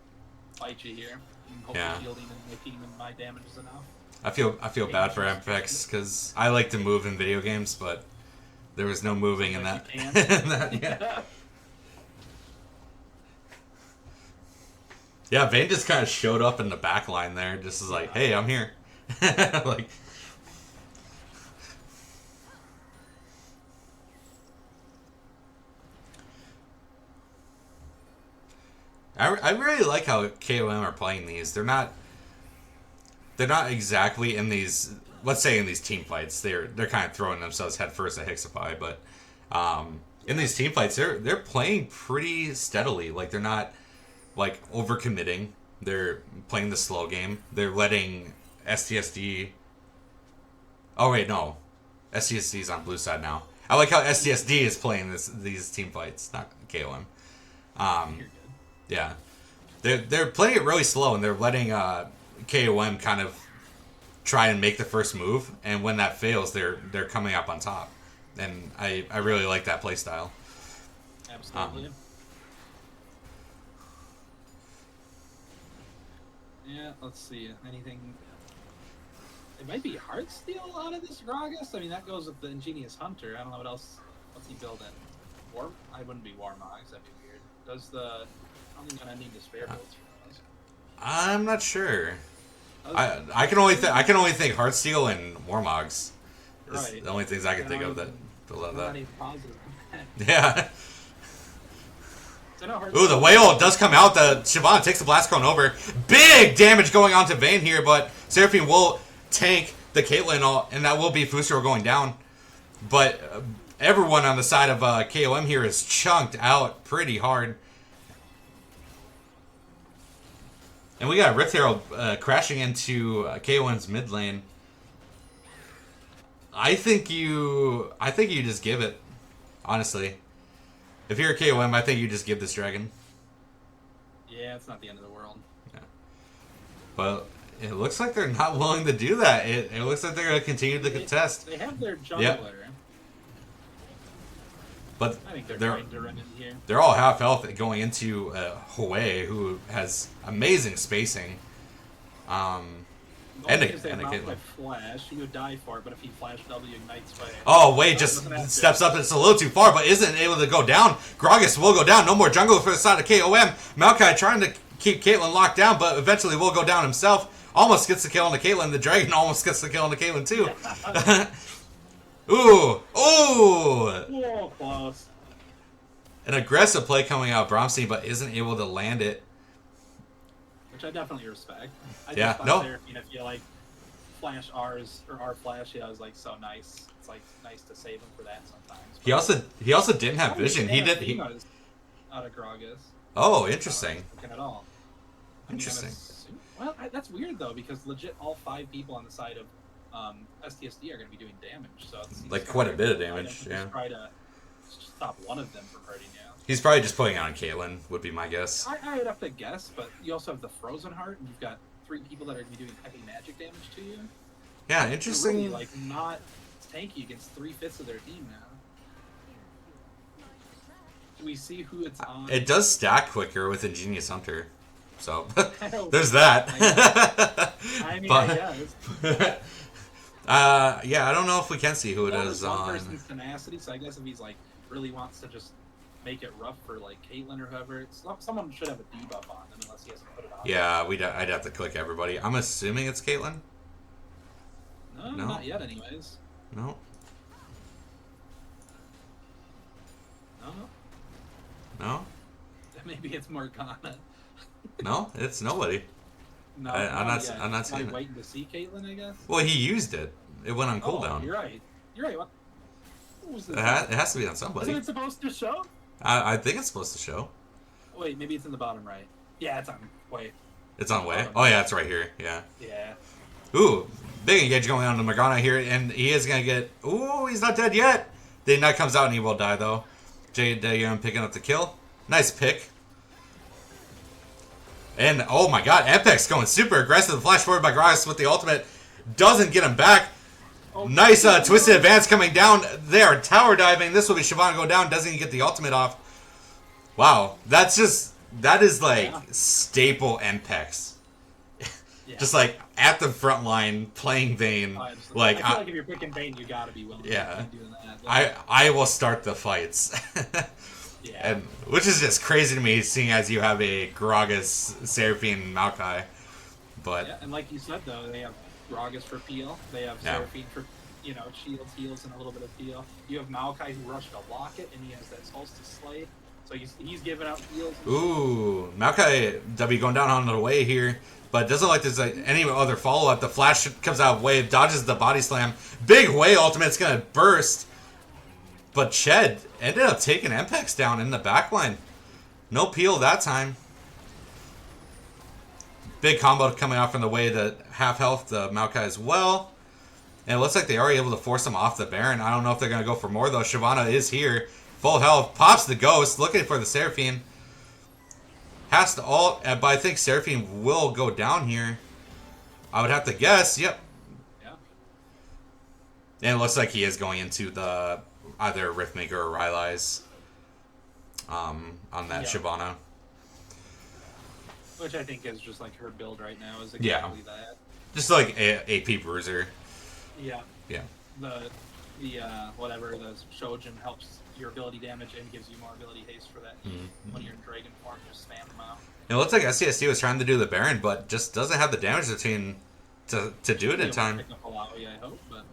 S1: fight you here. And hopefully shielding and making my damage is enough.
S2: I feel bad for Mpex because I like to move in video games, but there was no moving in that. Yeah. Yeah, Vayne just kind of showed up in the back line there, just as like, hey, I'm here. Like, I really like how KOM are playing these. They're not exactly in these, let's say in these team fights. They're kind of throwing themselves headfirst at Hixify, but in these team fights, they're playing pretty steadily. Like, they're not like overcommitting. They're playing the slow game. They're letting STSD. Oh wait, no, STSD is on blue side now. I like how STSD is playing these team fights, not KOM. Yeah, they're playing it really slow, and they're letting KOM kind of try and make the first move, and when that fails, they're coming up on top, and I really like that play style.
S1: Absolutely. Yeah, let's see. Anything? It might be Heartsteel out of this Gragas. I mean, that goes with the Ingenious Hunter. I don't know what else. What's he building? I wouldn't be Warmogs. That'd be weird. Does the? I don't think I need the spare builds for those.
S2: I'm not sure. I can only think Heartsteel and Warmogs. Right. The only things I can think of that.
S1: Not even positive.
S2: Yeah. Ooh, the whale does come out. The Shyvana takes the blast cone over. Big damage going on to Vayne here, but Seraphine will tank the Caitlyn, and that will be Fusro going down. But everyone on the side of KOM here is chunked out pretty hard. And we got Rift Herald crashing into KOM's mid lane. I think you just give it, honestly. If you're a KOM, I think you just give this dragon.
S1: Yeah, it's not the end of the world.
S2: Yeah. But it looks like they're not willing to do that. It looks like they're going to continue to contest.
S1: They have their jungler.
S2: Yep. But
S1: I think they're trying to run in here.
S2: They're all half health going into Hui, who has amazing spacing.
S1: only
S2: And
S1: because they
S2: a
S1: have Malphite
S2: Caitlyn.
S1: flash, he would die for it, but if he flash W ignites Way,
S2: Oh, Wade
S1: he
S2: just
S1: doesn't have
S2: steps
S1: to.
S2: up. It's a little too far, but isn't able to go down. Gragas will go down. No more jungle for the side of KOM. Maokai trying to keep Caitlyn locked down, but eventually will go down himself. Almost gets the kill on the Caitlyn. The Dragon almost gets the kill on the Caitlyn, too.
S1: Yeah.
S2: Ooh. Ooh.
S1: Whoa, close.
S2: An aggressive play coming out of Bromstein, but isn't able to land it.
S1: Which I definitely respect. I
S2: Yeah,
S1: just thought
S2: no.
S1: Seraphine, if you like flash R's or R flash, yeah, it was like so nice. It's like nice to save him for that sometimes.
S2: He also didn't have vision. He did.
S1: Out of Gragas.
S2: Oh, interesting.
S1: At all.
S2: Interesting.
S1: Well, that's weird though, because legit all 5 people on the side of STSD are going to be doing damage. So it's
S2: Like quite a bit of damage. Yeah.
S1: Try to stop one of them from hurting you.
S2: He's probably just putting it on Caitlyn, would be my guess.
S1: I would have to guess, but you also have the Frozen Heart, and you've got 3 people that are going to be doing heavy magic damage to you.
S2: Yeah, interesting.
S1: Really, like, not tanky against 3/5 of their team now. Do we see who it's on?
S2: It does stack quicker with Ingenious Hunter. So, there's that.
S1: I mean,
S2: But-
S1: I guess.
S2: yeah, I don't know if we can see who it
S1: Well,
S2: is
S1: there's one
S2: on.
S1: person's tenacity, so I guess if he's, like, really wants to just make it rough for, like, Caitlyn or whoever, someone should have a debuff on them unless he hasn't put it on.
S2: Yeah, I'd have to click everybody. I'm assuming it's Caitlyn.
S1: No,
S2: No.
S1: not yet anyways.
S2: No,
S1: No.
S2: no,
S1: Maybe it's Morgana.
S2: no. It's nobody.
S1: No,
S2: I'm not-
S1: yet.
S2: I'm not seeing
S1: Like
S2: it.
S1: waiting to see Caitlyn, I guess.
S2: Well, he used it. It went on
S1: Oh,
S2: cooldown.
S1: you're right. You're right. What was this?
S2: It has to be on
S1: Isn't
S2: somebody.
S1: it supposed to show?
S2: I think it's supposed to show.
S1: Wait, maybe it's in the bottom right. Yeah, it's on. Wait.
S2: It's on way. Oh yeah, it's right here. Yeah.
S1: Yeah.
S2: Ooh, big engage going on to Morgana here, and he is gonna get. Ooh, he's not dead yet. The Ignite comes out and he will die though. Jade Daeyeon picking up the kill. Nice pick. And oh my god, Apex going super aggressive. Flash forward by Gragas with the ultimate. Doesn't get him back.
S1: Oh,
S2: Nice twisted advance coming down. They are tower diving. This will be Shyvana go down. Doesn't even get the ultimate off. Wow, that is like
S1: Yeah.
S2: staple Apex.
S1: Yeah.
S2: Just like at the front line playing Vayne.
S1: I
S2: Like
S1: feel like if you're picking Vayne, you gotta be willing
S2: Yeah.
S1: to be doing that.
S2: I will start the fights.
S1: Yeah.
S2: And which is just crazy to me, seeing as you have a Gragas, Seraphine, Maokai. But
S1: Yeah, and like you said though, they have Gragas for peel. They have
S2: Yeah.
S1: Seraphine for shields, heals, and a little bit of peel. You have Maokai who rushed a locket, and he has that Solstice Slay. So he's giving out heals.
S2: ooh, Maokai W going down on the way here, but it doesn't like there's like any other follow up. The flash comes out of Wave, dodges the body slam. Big Way ultimate's gonna burst. But Ched ended up taking Mpex down in the backline. No peel that time. Big combo coming out from the way to half health the Maokai as well. And it looks like they are able to force him off the Baron. I don't know if they're going to go for more though. Shyvana is here. Full health. Pops the Ghost. Looking for the Seraphine. Has to ult. But I think Seraphine will go down here. I would have to guess. Yep.
S1: Yeah.
S2: And it looks like he is going into the either Riftmaker or Rylai's on that
S1: Yeah.
S2: Shyvana.
S1: Which I think is just like her build right now is
S2: Yeah.
S1: exactly that.
S2: Just like a AP Bruiser.
S1: Yeah.
S2: Yeah.
S1: The whatever, the Shojin helps your ability damage and gives you more ability haste for that.
S2: Mhm.
S1: When you're in Dragon form, just spam them out.
S2: It looks like STSD was trying to do the Baron, but just doesn't have the damage routine to do it in
S1: Be able to
S2: time.
S1: pick up a Alawi, I hope, but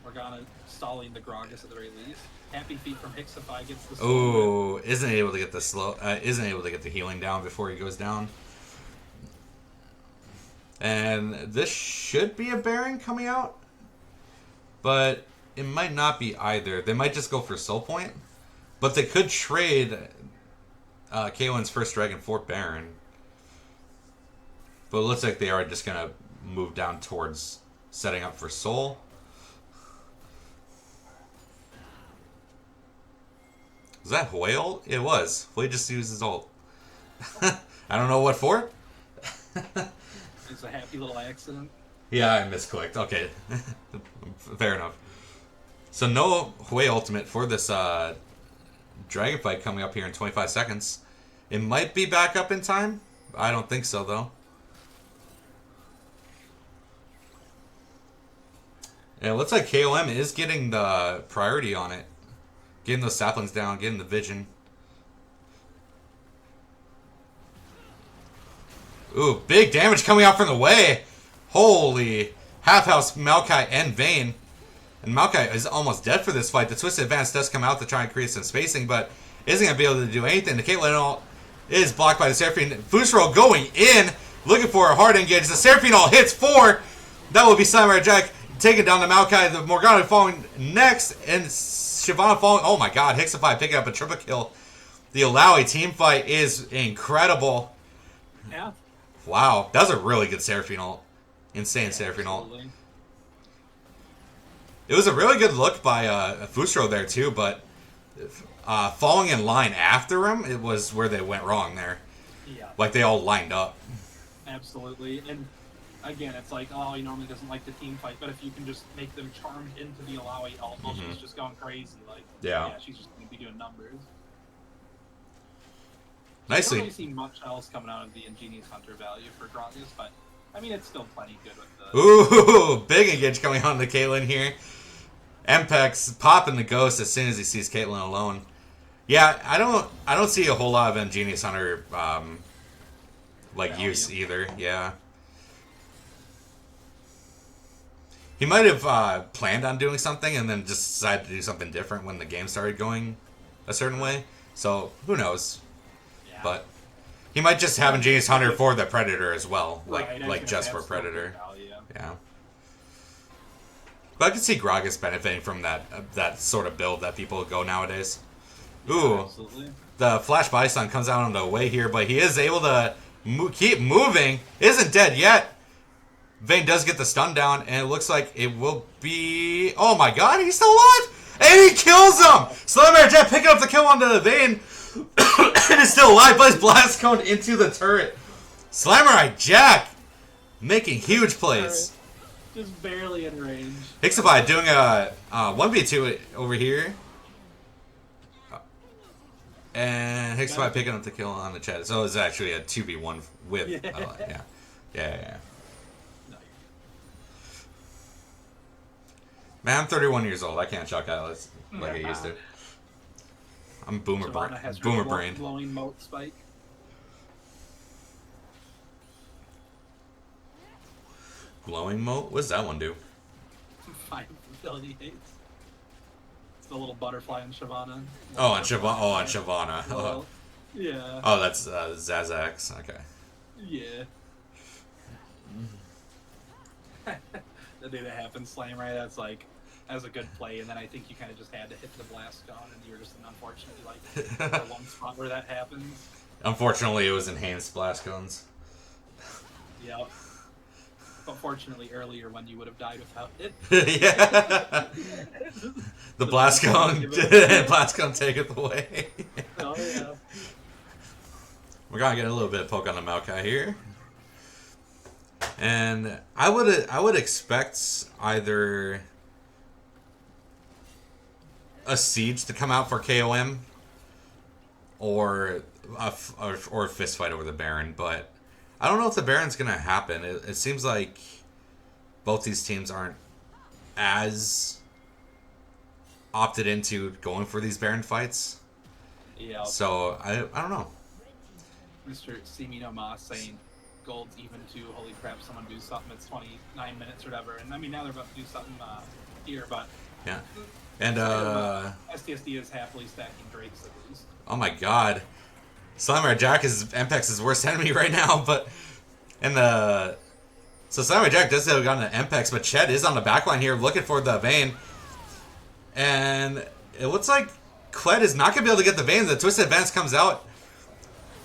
S1: Morgana stalling the Gragas at the very least. Happy Feet from Hixify gets the soul.
S2: Ooh, isn't able to get the isn't able to get the healing down before he goes down. And this should be a Baron coming out, but it might not be either. They might just go for Soul Point, but they could trade Kaelin's first Dragon for Baron. But it looks like they are just gonna move down towards setting up for Soul. Was that Hwei ult? It was. Hwei just used his ult. I don't know what for.
S1: It's a happy little accident.
S2: Yeah, I misclicked. Okay. Fair enough. So no Hwei ultimate for this dragon fight coming up here in 25 seconds. It might be back up in time. I don't think so, though. And it looks like KOM is getting the priority on it. Getting those saplings down, getting the vision. Ooh, big damage coming out from the way. Holy. Half House, Maokai, and Vayne. And Maokai is almost dead for this fight. The Twisted Advance does come out to try and create some spacing, but isn't going to be able to do anything. The Caitlyn ult is blocked by the Seraphine. Fusro going in, looking for a hard engage. The Seraphine ult hits 4. That will be Samurai Jack taking down the Maokai. The Morgana falling next, and Shyvana falling. Oh my god, Hixify picking up a triple kill. The Alawi team fight is incredible.
S1: Yeah.
S2: Wow, that was a really good Seraphine ult. Insane Seraphine ult. It was a really good look by Fusro there too, but falling in line after him, it was where they went wrong there.
S1: Yeah.
S2: Like they all lined up.
S1: Absolutely. And again, it's like, oh, he normally doesn't like the team fight, but if you can just make them charmed into the Alawi ult while she's just going crazy, like, yeah, she's just going to be doing numbers.
S2: Nicely.
S1: I don't really see much else coming out of the Ingenious Hunter value for Gragas, but I mean, it's still plenty good with the...
S2: Ooh, big engage coming on to Caitlyn here. Mpex popping the ghost as soon as he sees Caitlyn alone. Yeah, I don't see a whole lot of Ingenious Hunter use either. Yeah. He might have planned on doing something and then just decided to do something different when the game started going a certain way. So, who knows? Yeah. But he might just have Ingenious Hunter for the Predator as well. Like just for Predator. Yeah. But I can see Gragas benefiting from that sort of build that people go nowadays. Ooh. Absolutely. The Flash Bison comes out on the way here, but he is able to keep moving. Isn't dead yet. Vayne does get the stun down, and it looks like it will be... Oh my god, he's still alive! And he kills him! Slammer Jet picking up the kill onto the Vayne. And is still alive, but his blast cone into the turret. Samurai Jack making huge plays.
S1: Just barely in range.
S2: Hixify doing a 1v2 over here. And Hixify picking up the kill on the chat. So it's actually a 2v1 with... Yeah. Man, I'm 31 years old. I can't chuck outlets like I used to. I'm boomer brain.
S1: Glowing moat spike.
S2: Glowing moat? What does that one do?
S1: 5 ability hates. It's the little butterfly in Shyvana.
S2: On Shyvana.
S1: Well, yeah.
S2: Oh, that's Zazax. Okay.
S1: Yeah. The day that happened, Slam, right? That's like, that was a good play, and then I think you kind of just had to hit the blast gun, and you were just unfortunately like the one spot where that happens.
S2: Unfortunately, it was enhanced blast guns.
S1: Yep. But fortunately, earlier when you would have died without it.
S2: Yeah. The blast gun, blast gun take it away.
S1: Oh yeah.
S2: We're gonna get a little bit of poke on the Maokai here. And I would expect either a siege to come out for KOM or a fist fight over the Baron, but I don't know if the Baron's gonna happen. It seems like both these teams aren't as opted into going for these Baron fights.
S1: Yeah.
S2: So I don't know.
S1: Mr. Simino Mas saying gold's even to holy crap, someone do something. It's 29 minutes or whatever. And I mean now they're about to do something here, but
S2: yeah. And
S1: STSD is happily stacking Drakes at least.
S2: Oh my god. Samurai Jack is Mpex's worst enemy right now, but so Samurai Jack does have gotten an Mpex, but Chet is on the backline here looking for the Vayne. And it looks like Kled is not gonna be able to get the Vayne. The Twisted Advance comes out.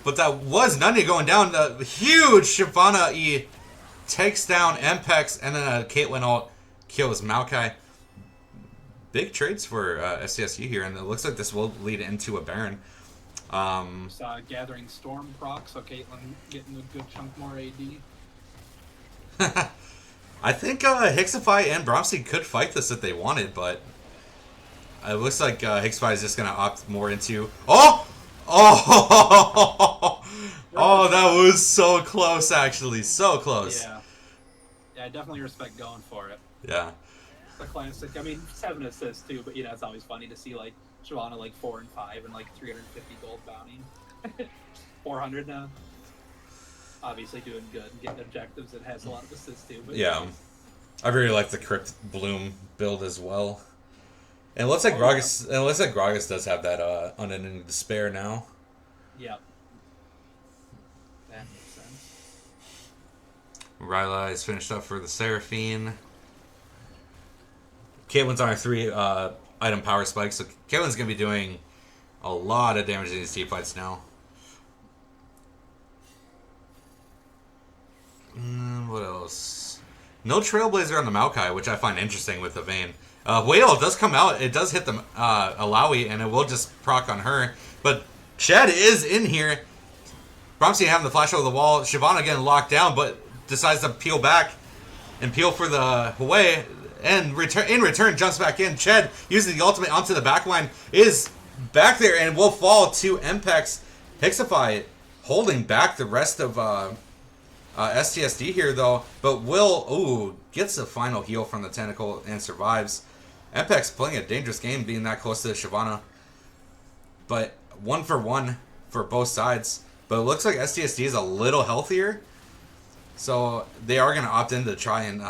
S2: But that was Nanya going down. The huge Shyvana E takes down Mpex, and then a Caitlyn ult kills Maokai. Big trades for STSU here, and it looks like this will lead into a Baron.
S1: Gathering Storm proc, so Caitlyn getting a good chunk more AD.
S2: I think Hixify and Bromstein could fight this if they wanted, but it looks like Hixify is just going to opt more into... Oh! Oh! Oh, that was so close, actually. So close.
S1: Yeah. Yeah, I definitely respect going for it.
S2: Yeah.
S1: The classic. I mean, 7 assists too, but it's always funny to see like Shyvana like 4 and 5 and like 350 gold bounty. 400 now. Obviously doing good and getting objectives. It has a lot of assists too. But
S2: Yeah. I really like the Crypt Bloom build as well. And it looks like Gragas does have that Unending Despair now.
S1: Yeah. That makes sense.
S2: Ryla is finished up for the Seraphine. Caitlyn's on her 3 item power spike, so Caitlyn's going to be doing a lot of damage in these team fights now. What else? No Trailblazer on the Maokai, which I find interesting with the Vayne. Whale does come out. It does hit the Alawi, and it will just proc on her. But Shed is in here. Bromstein having the flash over the wall. Shyvana getting locked down, but decides to peel back and peel for the Hwei. And in return, jumps back in. Ched, using the ultimate onto the backline, is back there and will fall to Mpex. Hixify holding back the rest of STSD here, though. But Will, gets the final heal from the tentacle and survives. Mpex playing a dangerous game, being that close to Shyvana. But 1-for-1 for both sides. But it looks like STSD is a little healthier. So they are going to opt in to try and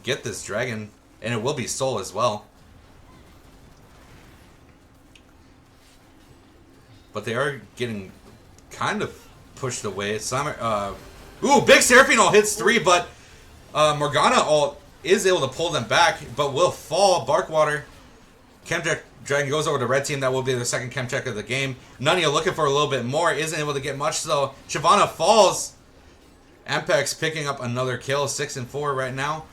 S2: get this dragon. And it will be Soul as well. But they are getting kind of pushed away. Big Seraphine ult hits 3, but Morgana ult is able to pull them back, but will fall. Barkwater. Chemcheck Dragon goes over to red team. That will be their second Chemcheck of the game. Nunya looking for a little bit more. Isn't able to get much, though. Shyvana falls. Mpex picking up another kill. 6-4 right now.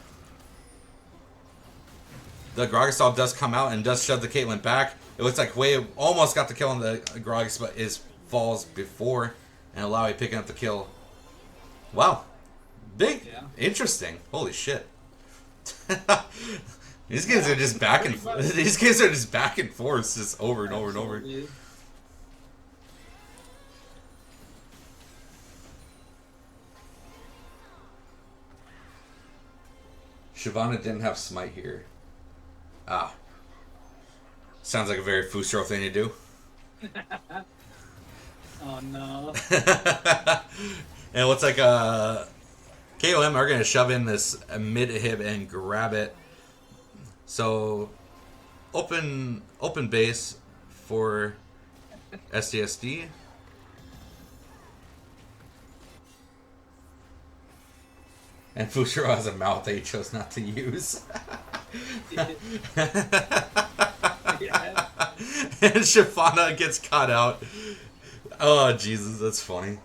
S2: The Gragasol does come out and does shove the Caitlyn back. It looks like Hwei almost got the kill on the Gragas, but falls before. And Alawi picking up the kill. Wow. Big. Yeah. Interesting. Holy shit. These games are just back and forth. These games are just back and forth, just over and over and over. Shyvana didn't have smite here. Sounds like a very Fusro thing to do.
S1: Oh no.
S2: And it looks like KOM are going to shove in this mid-hib and grab it. So, open base for STSD. And Fusro has a mouth that he chose not to use.
S1: Yeah.
S2: And Shyvana gets caught out. Oh, Jesus, that's funny.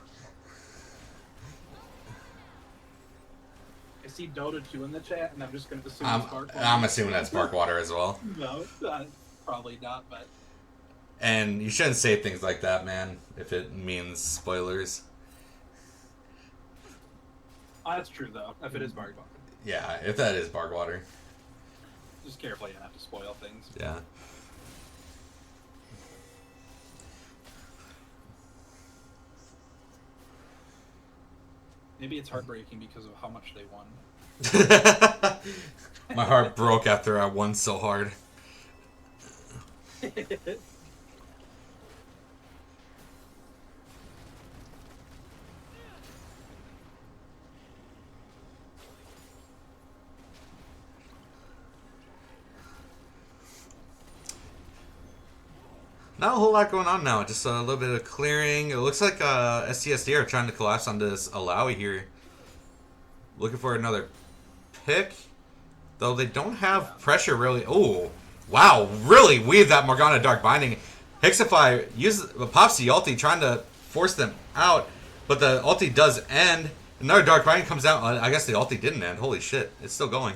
S1: I see Dota 2 in the chat, and I'm just going to assume it's Barkwater.
S2: I'm assuming that's Barkwater as well.
S1: No, probably not, but...
S2: And you shouldn't say things like that, man, if it means spoilers.
S1: Oh, that's true, though, if it is Barkwater.
S2: Yeah, if that is Barkwater.
S1: Just carefully, you don't have to spoil things.
S2: Yeah.
S1: Maybe it's heartbreaking because of how much they won.
S2: My heart broke after I won so hard. Not a whole lot going on now, just a little bit of clearing. It looks like STSD are trying to collapse on this Alawi here. Looking for another pick. Though they don't have pressure really. Oh, wow, really weave that Morgana Dark Binding. Hixify pops the ulti trying to force them out, but the ulti does end. Another Dark Binding comes out. I guess the ulti didn't end. Holy shit, it's still going.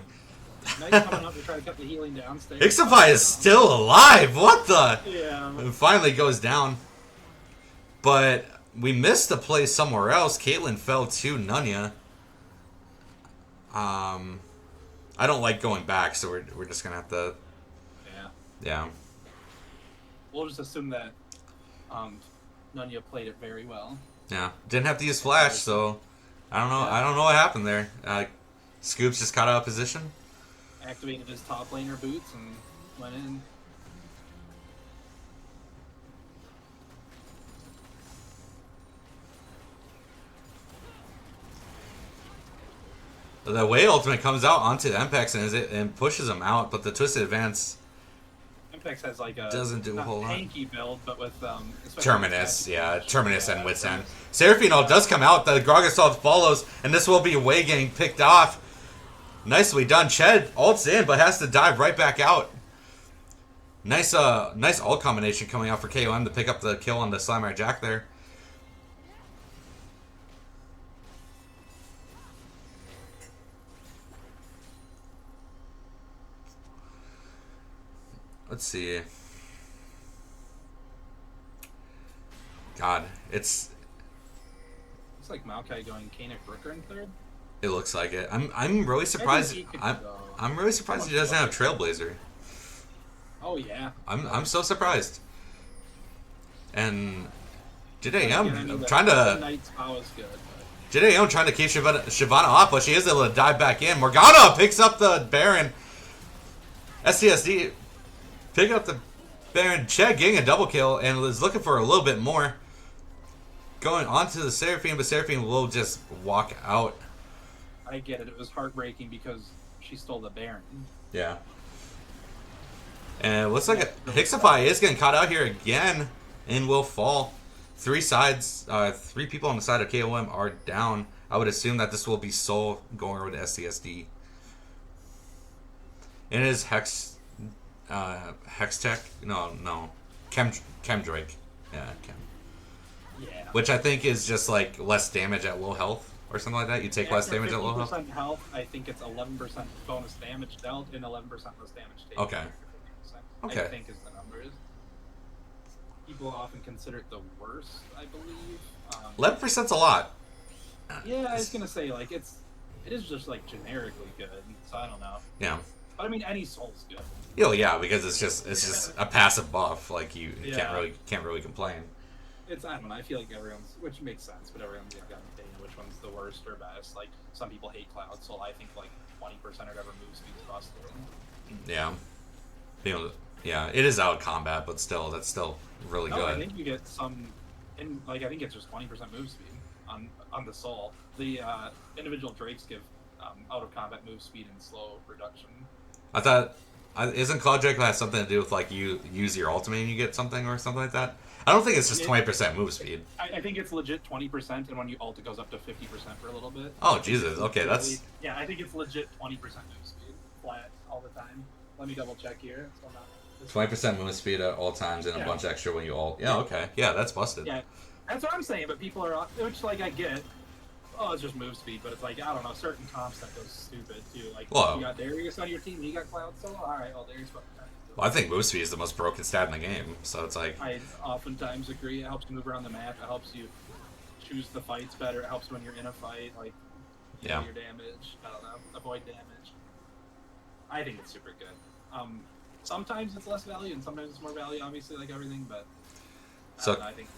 S1: Now he's coming up to try to cut the healing down.
S2: Hixify is still alive. What the?
S1: Yeah.
S2: It finally goes down. But we missed the play somewhere else. Caitlyn fell to Nunya. I don't like going back, so we're just gonna have to.
S1: Yeah.
S2: Yeah.
S1: We'll just assume that Nunya played it very well.
S2: Yeah. Didn't have to use flash, so I don't know.
S1: Yeah.
S2: I don't know what happened there. Scoops just caught out of position.
S1: activated his top laner boots and went in.
S2: The way ultimate comes out onto the Mpex and pushes him out, but the Twisted Advance
S1: Impex has like a
S2: doesn't do a whole lot.
S1: tanky build, but with
S2: Terminus, yeah, Terminus and Wits End. Seraphine ult does come out, the Grog follows, and this will be Wei getting picked off. Nicely done. Ched ults in, but has to dive right back out. Nice ult combination coming out for KOM to pick up the kill on the Slimer Jack there. Let's see. God, it's
S1: like Maokai going Kanik Brooker in third.
S2: It looks like it. I'm really surprised. I'm really surprised he doesn't have Trailblazer.
S1: Oh yeah.
S2: I'm so surprised. And JDM
S1: trying to
S2: JDM trying to keep Shyvana off, but she is able to dive back in. Morgana picks up the Baron. STSD picking up the Baron. Ched getting a double kill and is looking for a little bit more. Going on to the Seraphine, but Seraphine will just walk out.
S1: I get it. It was heartbreaking because she stole the Baron.
S2: Yeah. And it looks like Hixify is getting caught out here again and will fall. Three people on the side of KOM are down. I would assume that this will be Soul going over to STSD. And it is Hextech? No. Chemdrake. Yeah, Chem.
S1: Yeah.
S2: Which I think is just like less damage at low health or something like that. You take less damage at low health?
S1: 50% health, I think it's 11% bonus damage dealt and 11% less damage taken.
S2: Okay.
S1: I think is the numbers. People often consider it the worst, I believe.
S2: 11%'s a lot.
S1: Yeah, I was gonna say like it is just like generically good, so I don't know.
S2: Yeah.
S1: But I mean, any soul's good.
S2: Oh yeah, because it's just a passive buff. Like you can't really complain.
S1: I don't know. I feel like which makes sense, but everyone's got an opinion which one's the worst or best. Like some people hate Cloud Soul. I think like 20% or whatever move speed's busted.
S2: Yeah. Yeah, it is out of combat, but still, that's still really good.
S1: I think you get some, I think it's just 20% move speed on the Soul. The individual Drakes give out of combat move speed and slow reduction.
S2: I thought, isn't Cloud Drake have something to do with like you use your ultimate and you get something or something like that? I don't think it's just 20% move speed.
S1: I think it's legit 20%, and when you ult, it goes up to 50% for a little bit.
S2: Oh Jesus! Okay, that's.
S1: Yeah, I think it's legit 20% move speed, flat all the time. Let me double check here.
S2: 20% move speed at all times and a bunch extra when you ult. Yeah, okay. Yeah, that's busted.
S1: Yeah, that's what I'm saying, but people are, which, like, I get, it's just move speed, but it's like, I don't know, certain comps that goes stupid, too. Like, you got Darius on your team, and you got Cloud Solo, alright, well, Darius fucking time.
S2: Well, I think move speed is the most broken stat in the game, so it's like...
S1: I oftentimes agree. It helps you move around the map, it helps you choose the fights better, it helps when you're in a fight, like, you know, your damage, I don't know, avoid damage. I think it's super good. Sometimes it's less value, and sometimes it's more value, obviously, like everything, but I think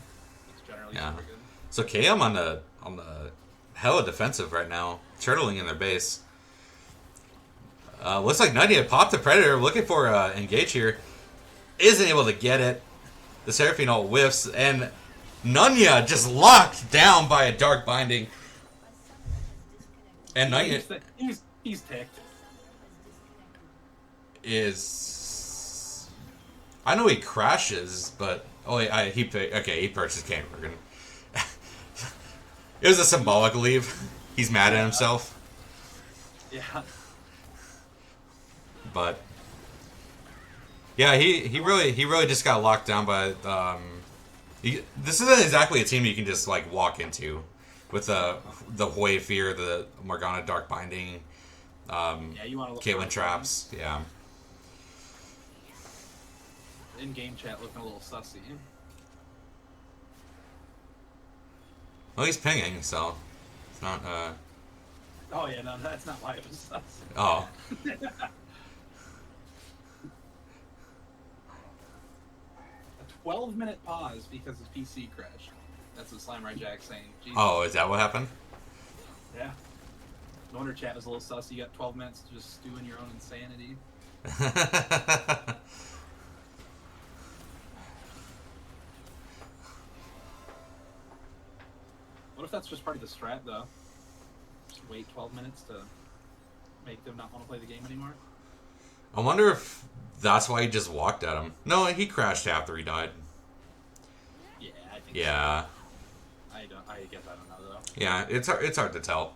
S1: it's generally super good.
S2: So KM on the hella defensive right now, turtling in their base. Looks like Nutty popped the Predator, looking for engage here. Isn't able to get it. The Seraphine ult whiffs, and Nunya just locked down by a Dark Binding. And Nunya...
S1: He's ticked.
S2: I know he crashes, but he purchased Canbergen. It was a symbolic leave. He's mad at himself.
S1: Yeah.
S2: But yeah, he really just got locked down by this isn't exactly a team you can just like walk into with the Hoi Fear, the Morgana Dark Binding,
S1: you want to
S2: Caitlyn Traps, yeah.
S1: In-game chat looking a little sussy.
S2: Well, he's pinging, so it's not.
S1: Oh yeah, no, that's not why it was sussy.
S2: Oh.
S1: A 12-minute pause because his PC crashed. That's what Slimer Jack's saying. Jesus.
S2: Oh, is that what happened?
S1: Yeah. No wonder chat was a little sus. You got 12 minutes to just stew in your own insanity. What if that's just part of the strat, though? Just wait 12 minutes to make them not want to play the game anymore?
S2: I wonder if that's why he just walked at him. No, he crashed after he died.
S1: Yeah, I think
S2: Yeah.
S1: so. I guess I don't know, though.
S2: Yeah, it's hard to tell.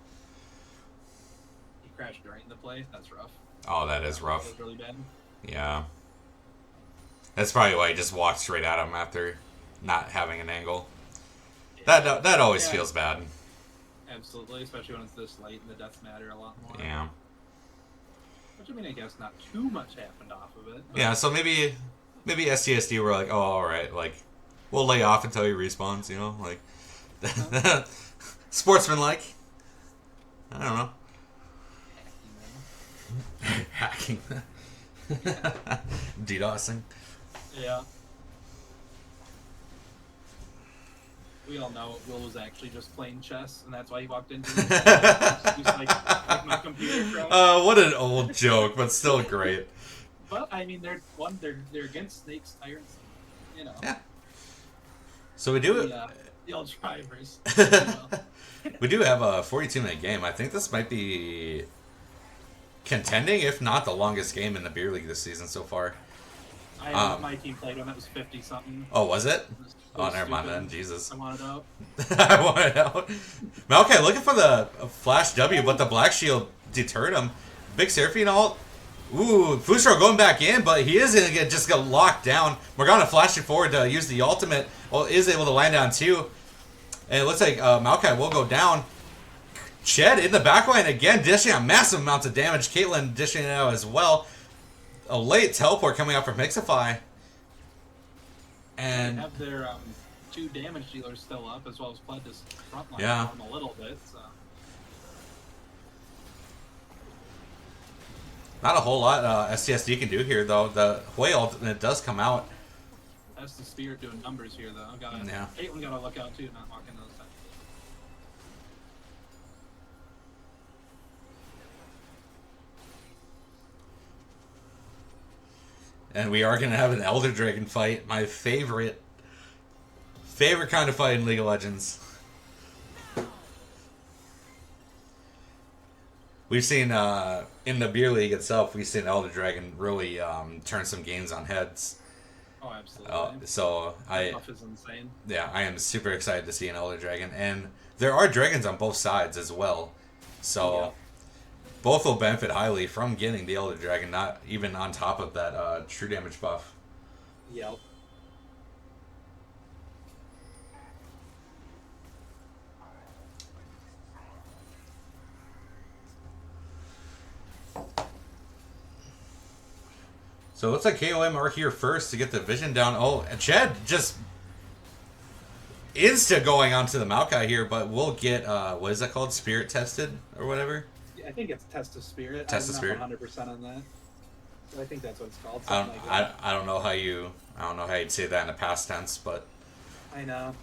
S1: He crashed during the play? That's rough.
S2: Oh, that is rough.
S1: That was really bad.
S2: Yeah. That's probably why he just walked straight at him after not having an angle.
S1: Yeah.
S2: That always feels bad.
S1: Absolutely, especially when it's this late and the deaths matter a lot more.
S2: Yeah.
S1: Which, I mean, I guess not too much happened off of it.
S2: Yeah, so maybe STSD were like, oh, alright, like, we'll lay off until he respawns, you know? Like, sportsman-like. I don't know. Hacking. DDoSing.
S1: Yeah. We all know Will was actually just playing chess, and that's why he walked into it. He's like my computer crowd.
S2: What an old joke, but still great.
S1: But I mean, they're against snakes, tyrants, you know.
S2: Yeah. So we do
S1: the old drivers.
S2: We do have a 42-minute game. I think this might be contending, if not the longest game in the beer league this season so far.
S1: My team played one that was 50 something.
S2: Oh, was it?
S1: Oh,
S2: never mind then. Jesus.
S1: I wanted out.
S2: I wanted out. Okay, looking for the flash W, but the black shield deterred him. Big Seraphine ult. Ooh, Fusro going back in, but he is going to just get locked down. Morgana flashing forward to use the ultimate. Well, is able to land on two. And it looks like Maokai will go down. Ched in the backline again, dishing out massive amounts of damage. Caitlyn dishing it out as well. A late teleport coming out from Mixify. And
S1: they have their 2 damage dealers still up, as well as Pledge's frontline a little bit. So.
S2: Not a whole lot STSD can do here, though. The Hui ultimate does come out.
S1: That's the Spirit doing numbers here, though. Caitlyn got to look out, too, not walking those times.
S2: And we are going to have an Elder Dragon fight. My favorite kind of fight in League of Legends. We've seen, in the beer league itself, we've seen Elder Dragon really turn some games on heads.
S1: Oh, absolutely.
S2: So
S1: Buff is insane.
S2: Yeah, I am super excited to see an Elder Dragon. And there are dragons on both sides as well. So both will benefit highly from getting the Elder Dragon, not even on top of that true damage buff.
S1: Yep.
S2: So it looks like KOM are here first to get the vision down. Oh, and Ched just insta going onto the Maokai here, but we'll get, what is that called? Spirit tested or whatever?
S1: I think it's Test of Spirit.
S2: Test of Spirit.
S1: I'm not 100% on that. But I think that's what it's called.
S2: I don't know how you'd say that in the past tense, but
S1: I know.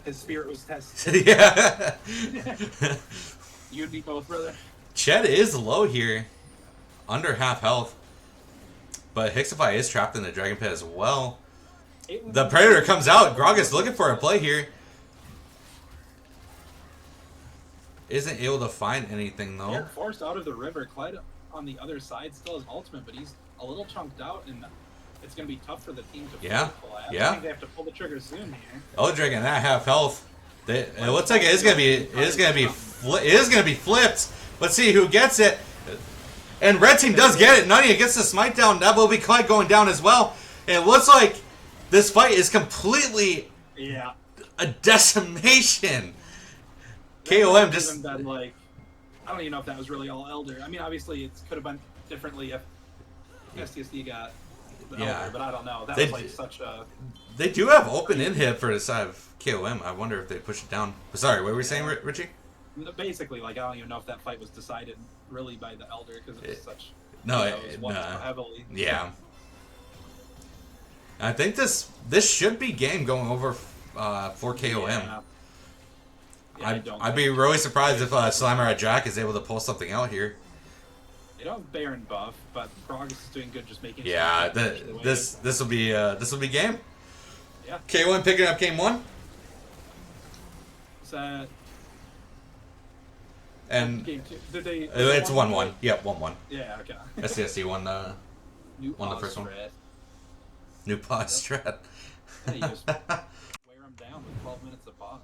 S1: His spirit was tested.
S2: Yeah.
S1: You'd be both, brother.
S2: Ched is low here, under half health, but Hixify is trapped in the Dragon Pit as well. The Predator comes out. Gragas looking for a play here. Isn't able to find anything though.
S1: They're forced out of the river. Clyde on the other side still has ultimate, but he's a little chunked out, and it's going to be tough for the team to collapse. I think they have to pull the trigger soon here.
S2: Elder Dragon at half health. It looks like it is going to be flipped. Let's see who gets it. And red team does get it. Nania gets the smite down. That will be Clyde going down as well. And it looks like this fight is completely a decimation. KOM just
S1: been like, I don't even know if that was really all Elder. I mean, obviously it could have been differently if STSD got the Elder, but I don't know. That was like such a.
S2: They do have open inhib for the side of KOM. I wonder if they push it down. Sorry, what were we saying, Richie?
S1: Basically, like, I don't even know if that fight was decided really by the Elder because it was such.
S2: It
S1: was heavily.
S2: Yeah. I think this should be game going over for KOM.
S1: Yeah, I don't.
S2: I'd
S1: think
S2: be
S1: they
S2: really
S1: should.
S2: surprised if Slammer at Jack is able to pull something out here.
S1: They don't have Baron buff, but Krogus is doing good just making
S2: Yeah,
S1: some push the wave.
S2: this will be game.
S1: Yeah.
S2: K1 picking up game 1.
S1: Is that
S2: And
S1: game 2? Did they?
S2: it's 1-1. Yep, 1-1.
S1: Yeah. Okay.
S2: STSD won the
S1: New
S2: the first one.
S1: strat.
S2: New pause strat.
S1: Yeah, you just wear them down with 12 minutes of pause.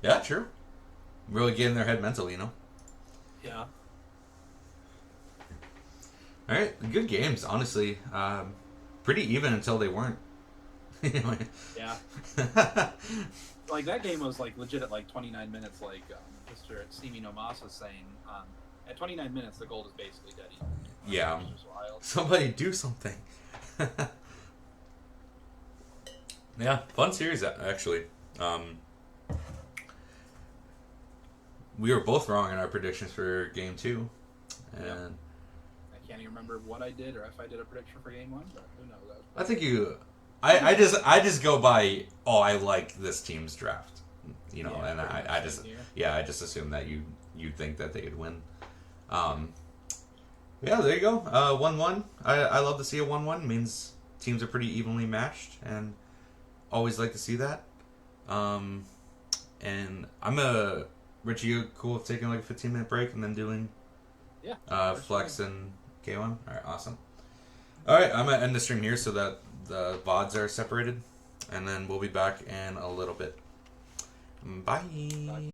S2: Yeah, true. Really get in their head mentally, you know.
S1: Yeah.
S2: All right, good games, honestly. Pretty even until they weren't.
S1: Yeah. Like that game was like legit at like 29 minutes. Like Mr. Steamy Nomas was saying, at 29 minutes the gold is basically dead.
S2: Yeah.
S1: Which is wild.
S2: Somebody do something. Yeah, fun series actually. We were both wrong in our predictions for game 2, and
S1: Yep. I can't even remember what I did or if I did a prediction for game 1, but who knows?
S2: I think you. I just go by. Oh, I like this team's draft, you know,
S1: Yeah,
S2: and
S1: pretty
S2: I
S1: much
S2: just
S1: same here.
S2: I just assume that you think that they could win. Yeah, there you go. 1-1. I love to see a 1-1. Means teams are pretty evenly matched, and always like to see that. And Richie, you cool with taking like a 15-minute break and then doing Flex and KOM? All right, awesome. All right, I'm gonna end the stream here so that the VODs are separated, and then we'll be back in a little bit. Bye.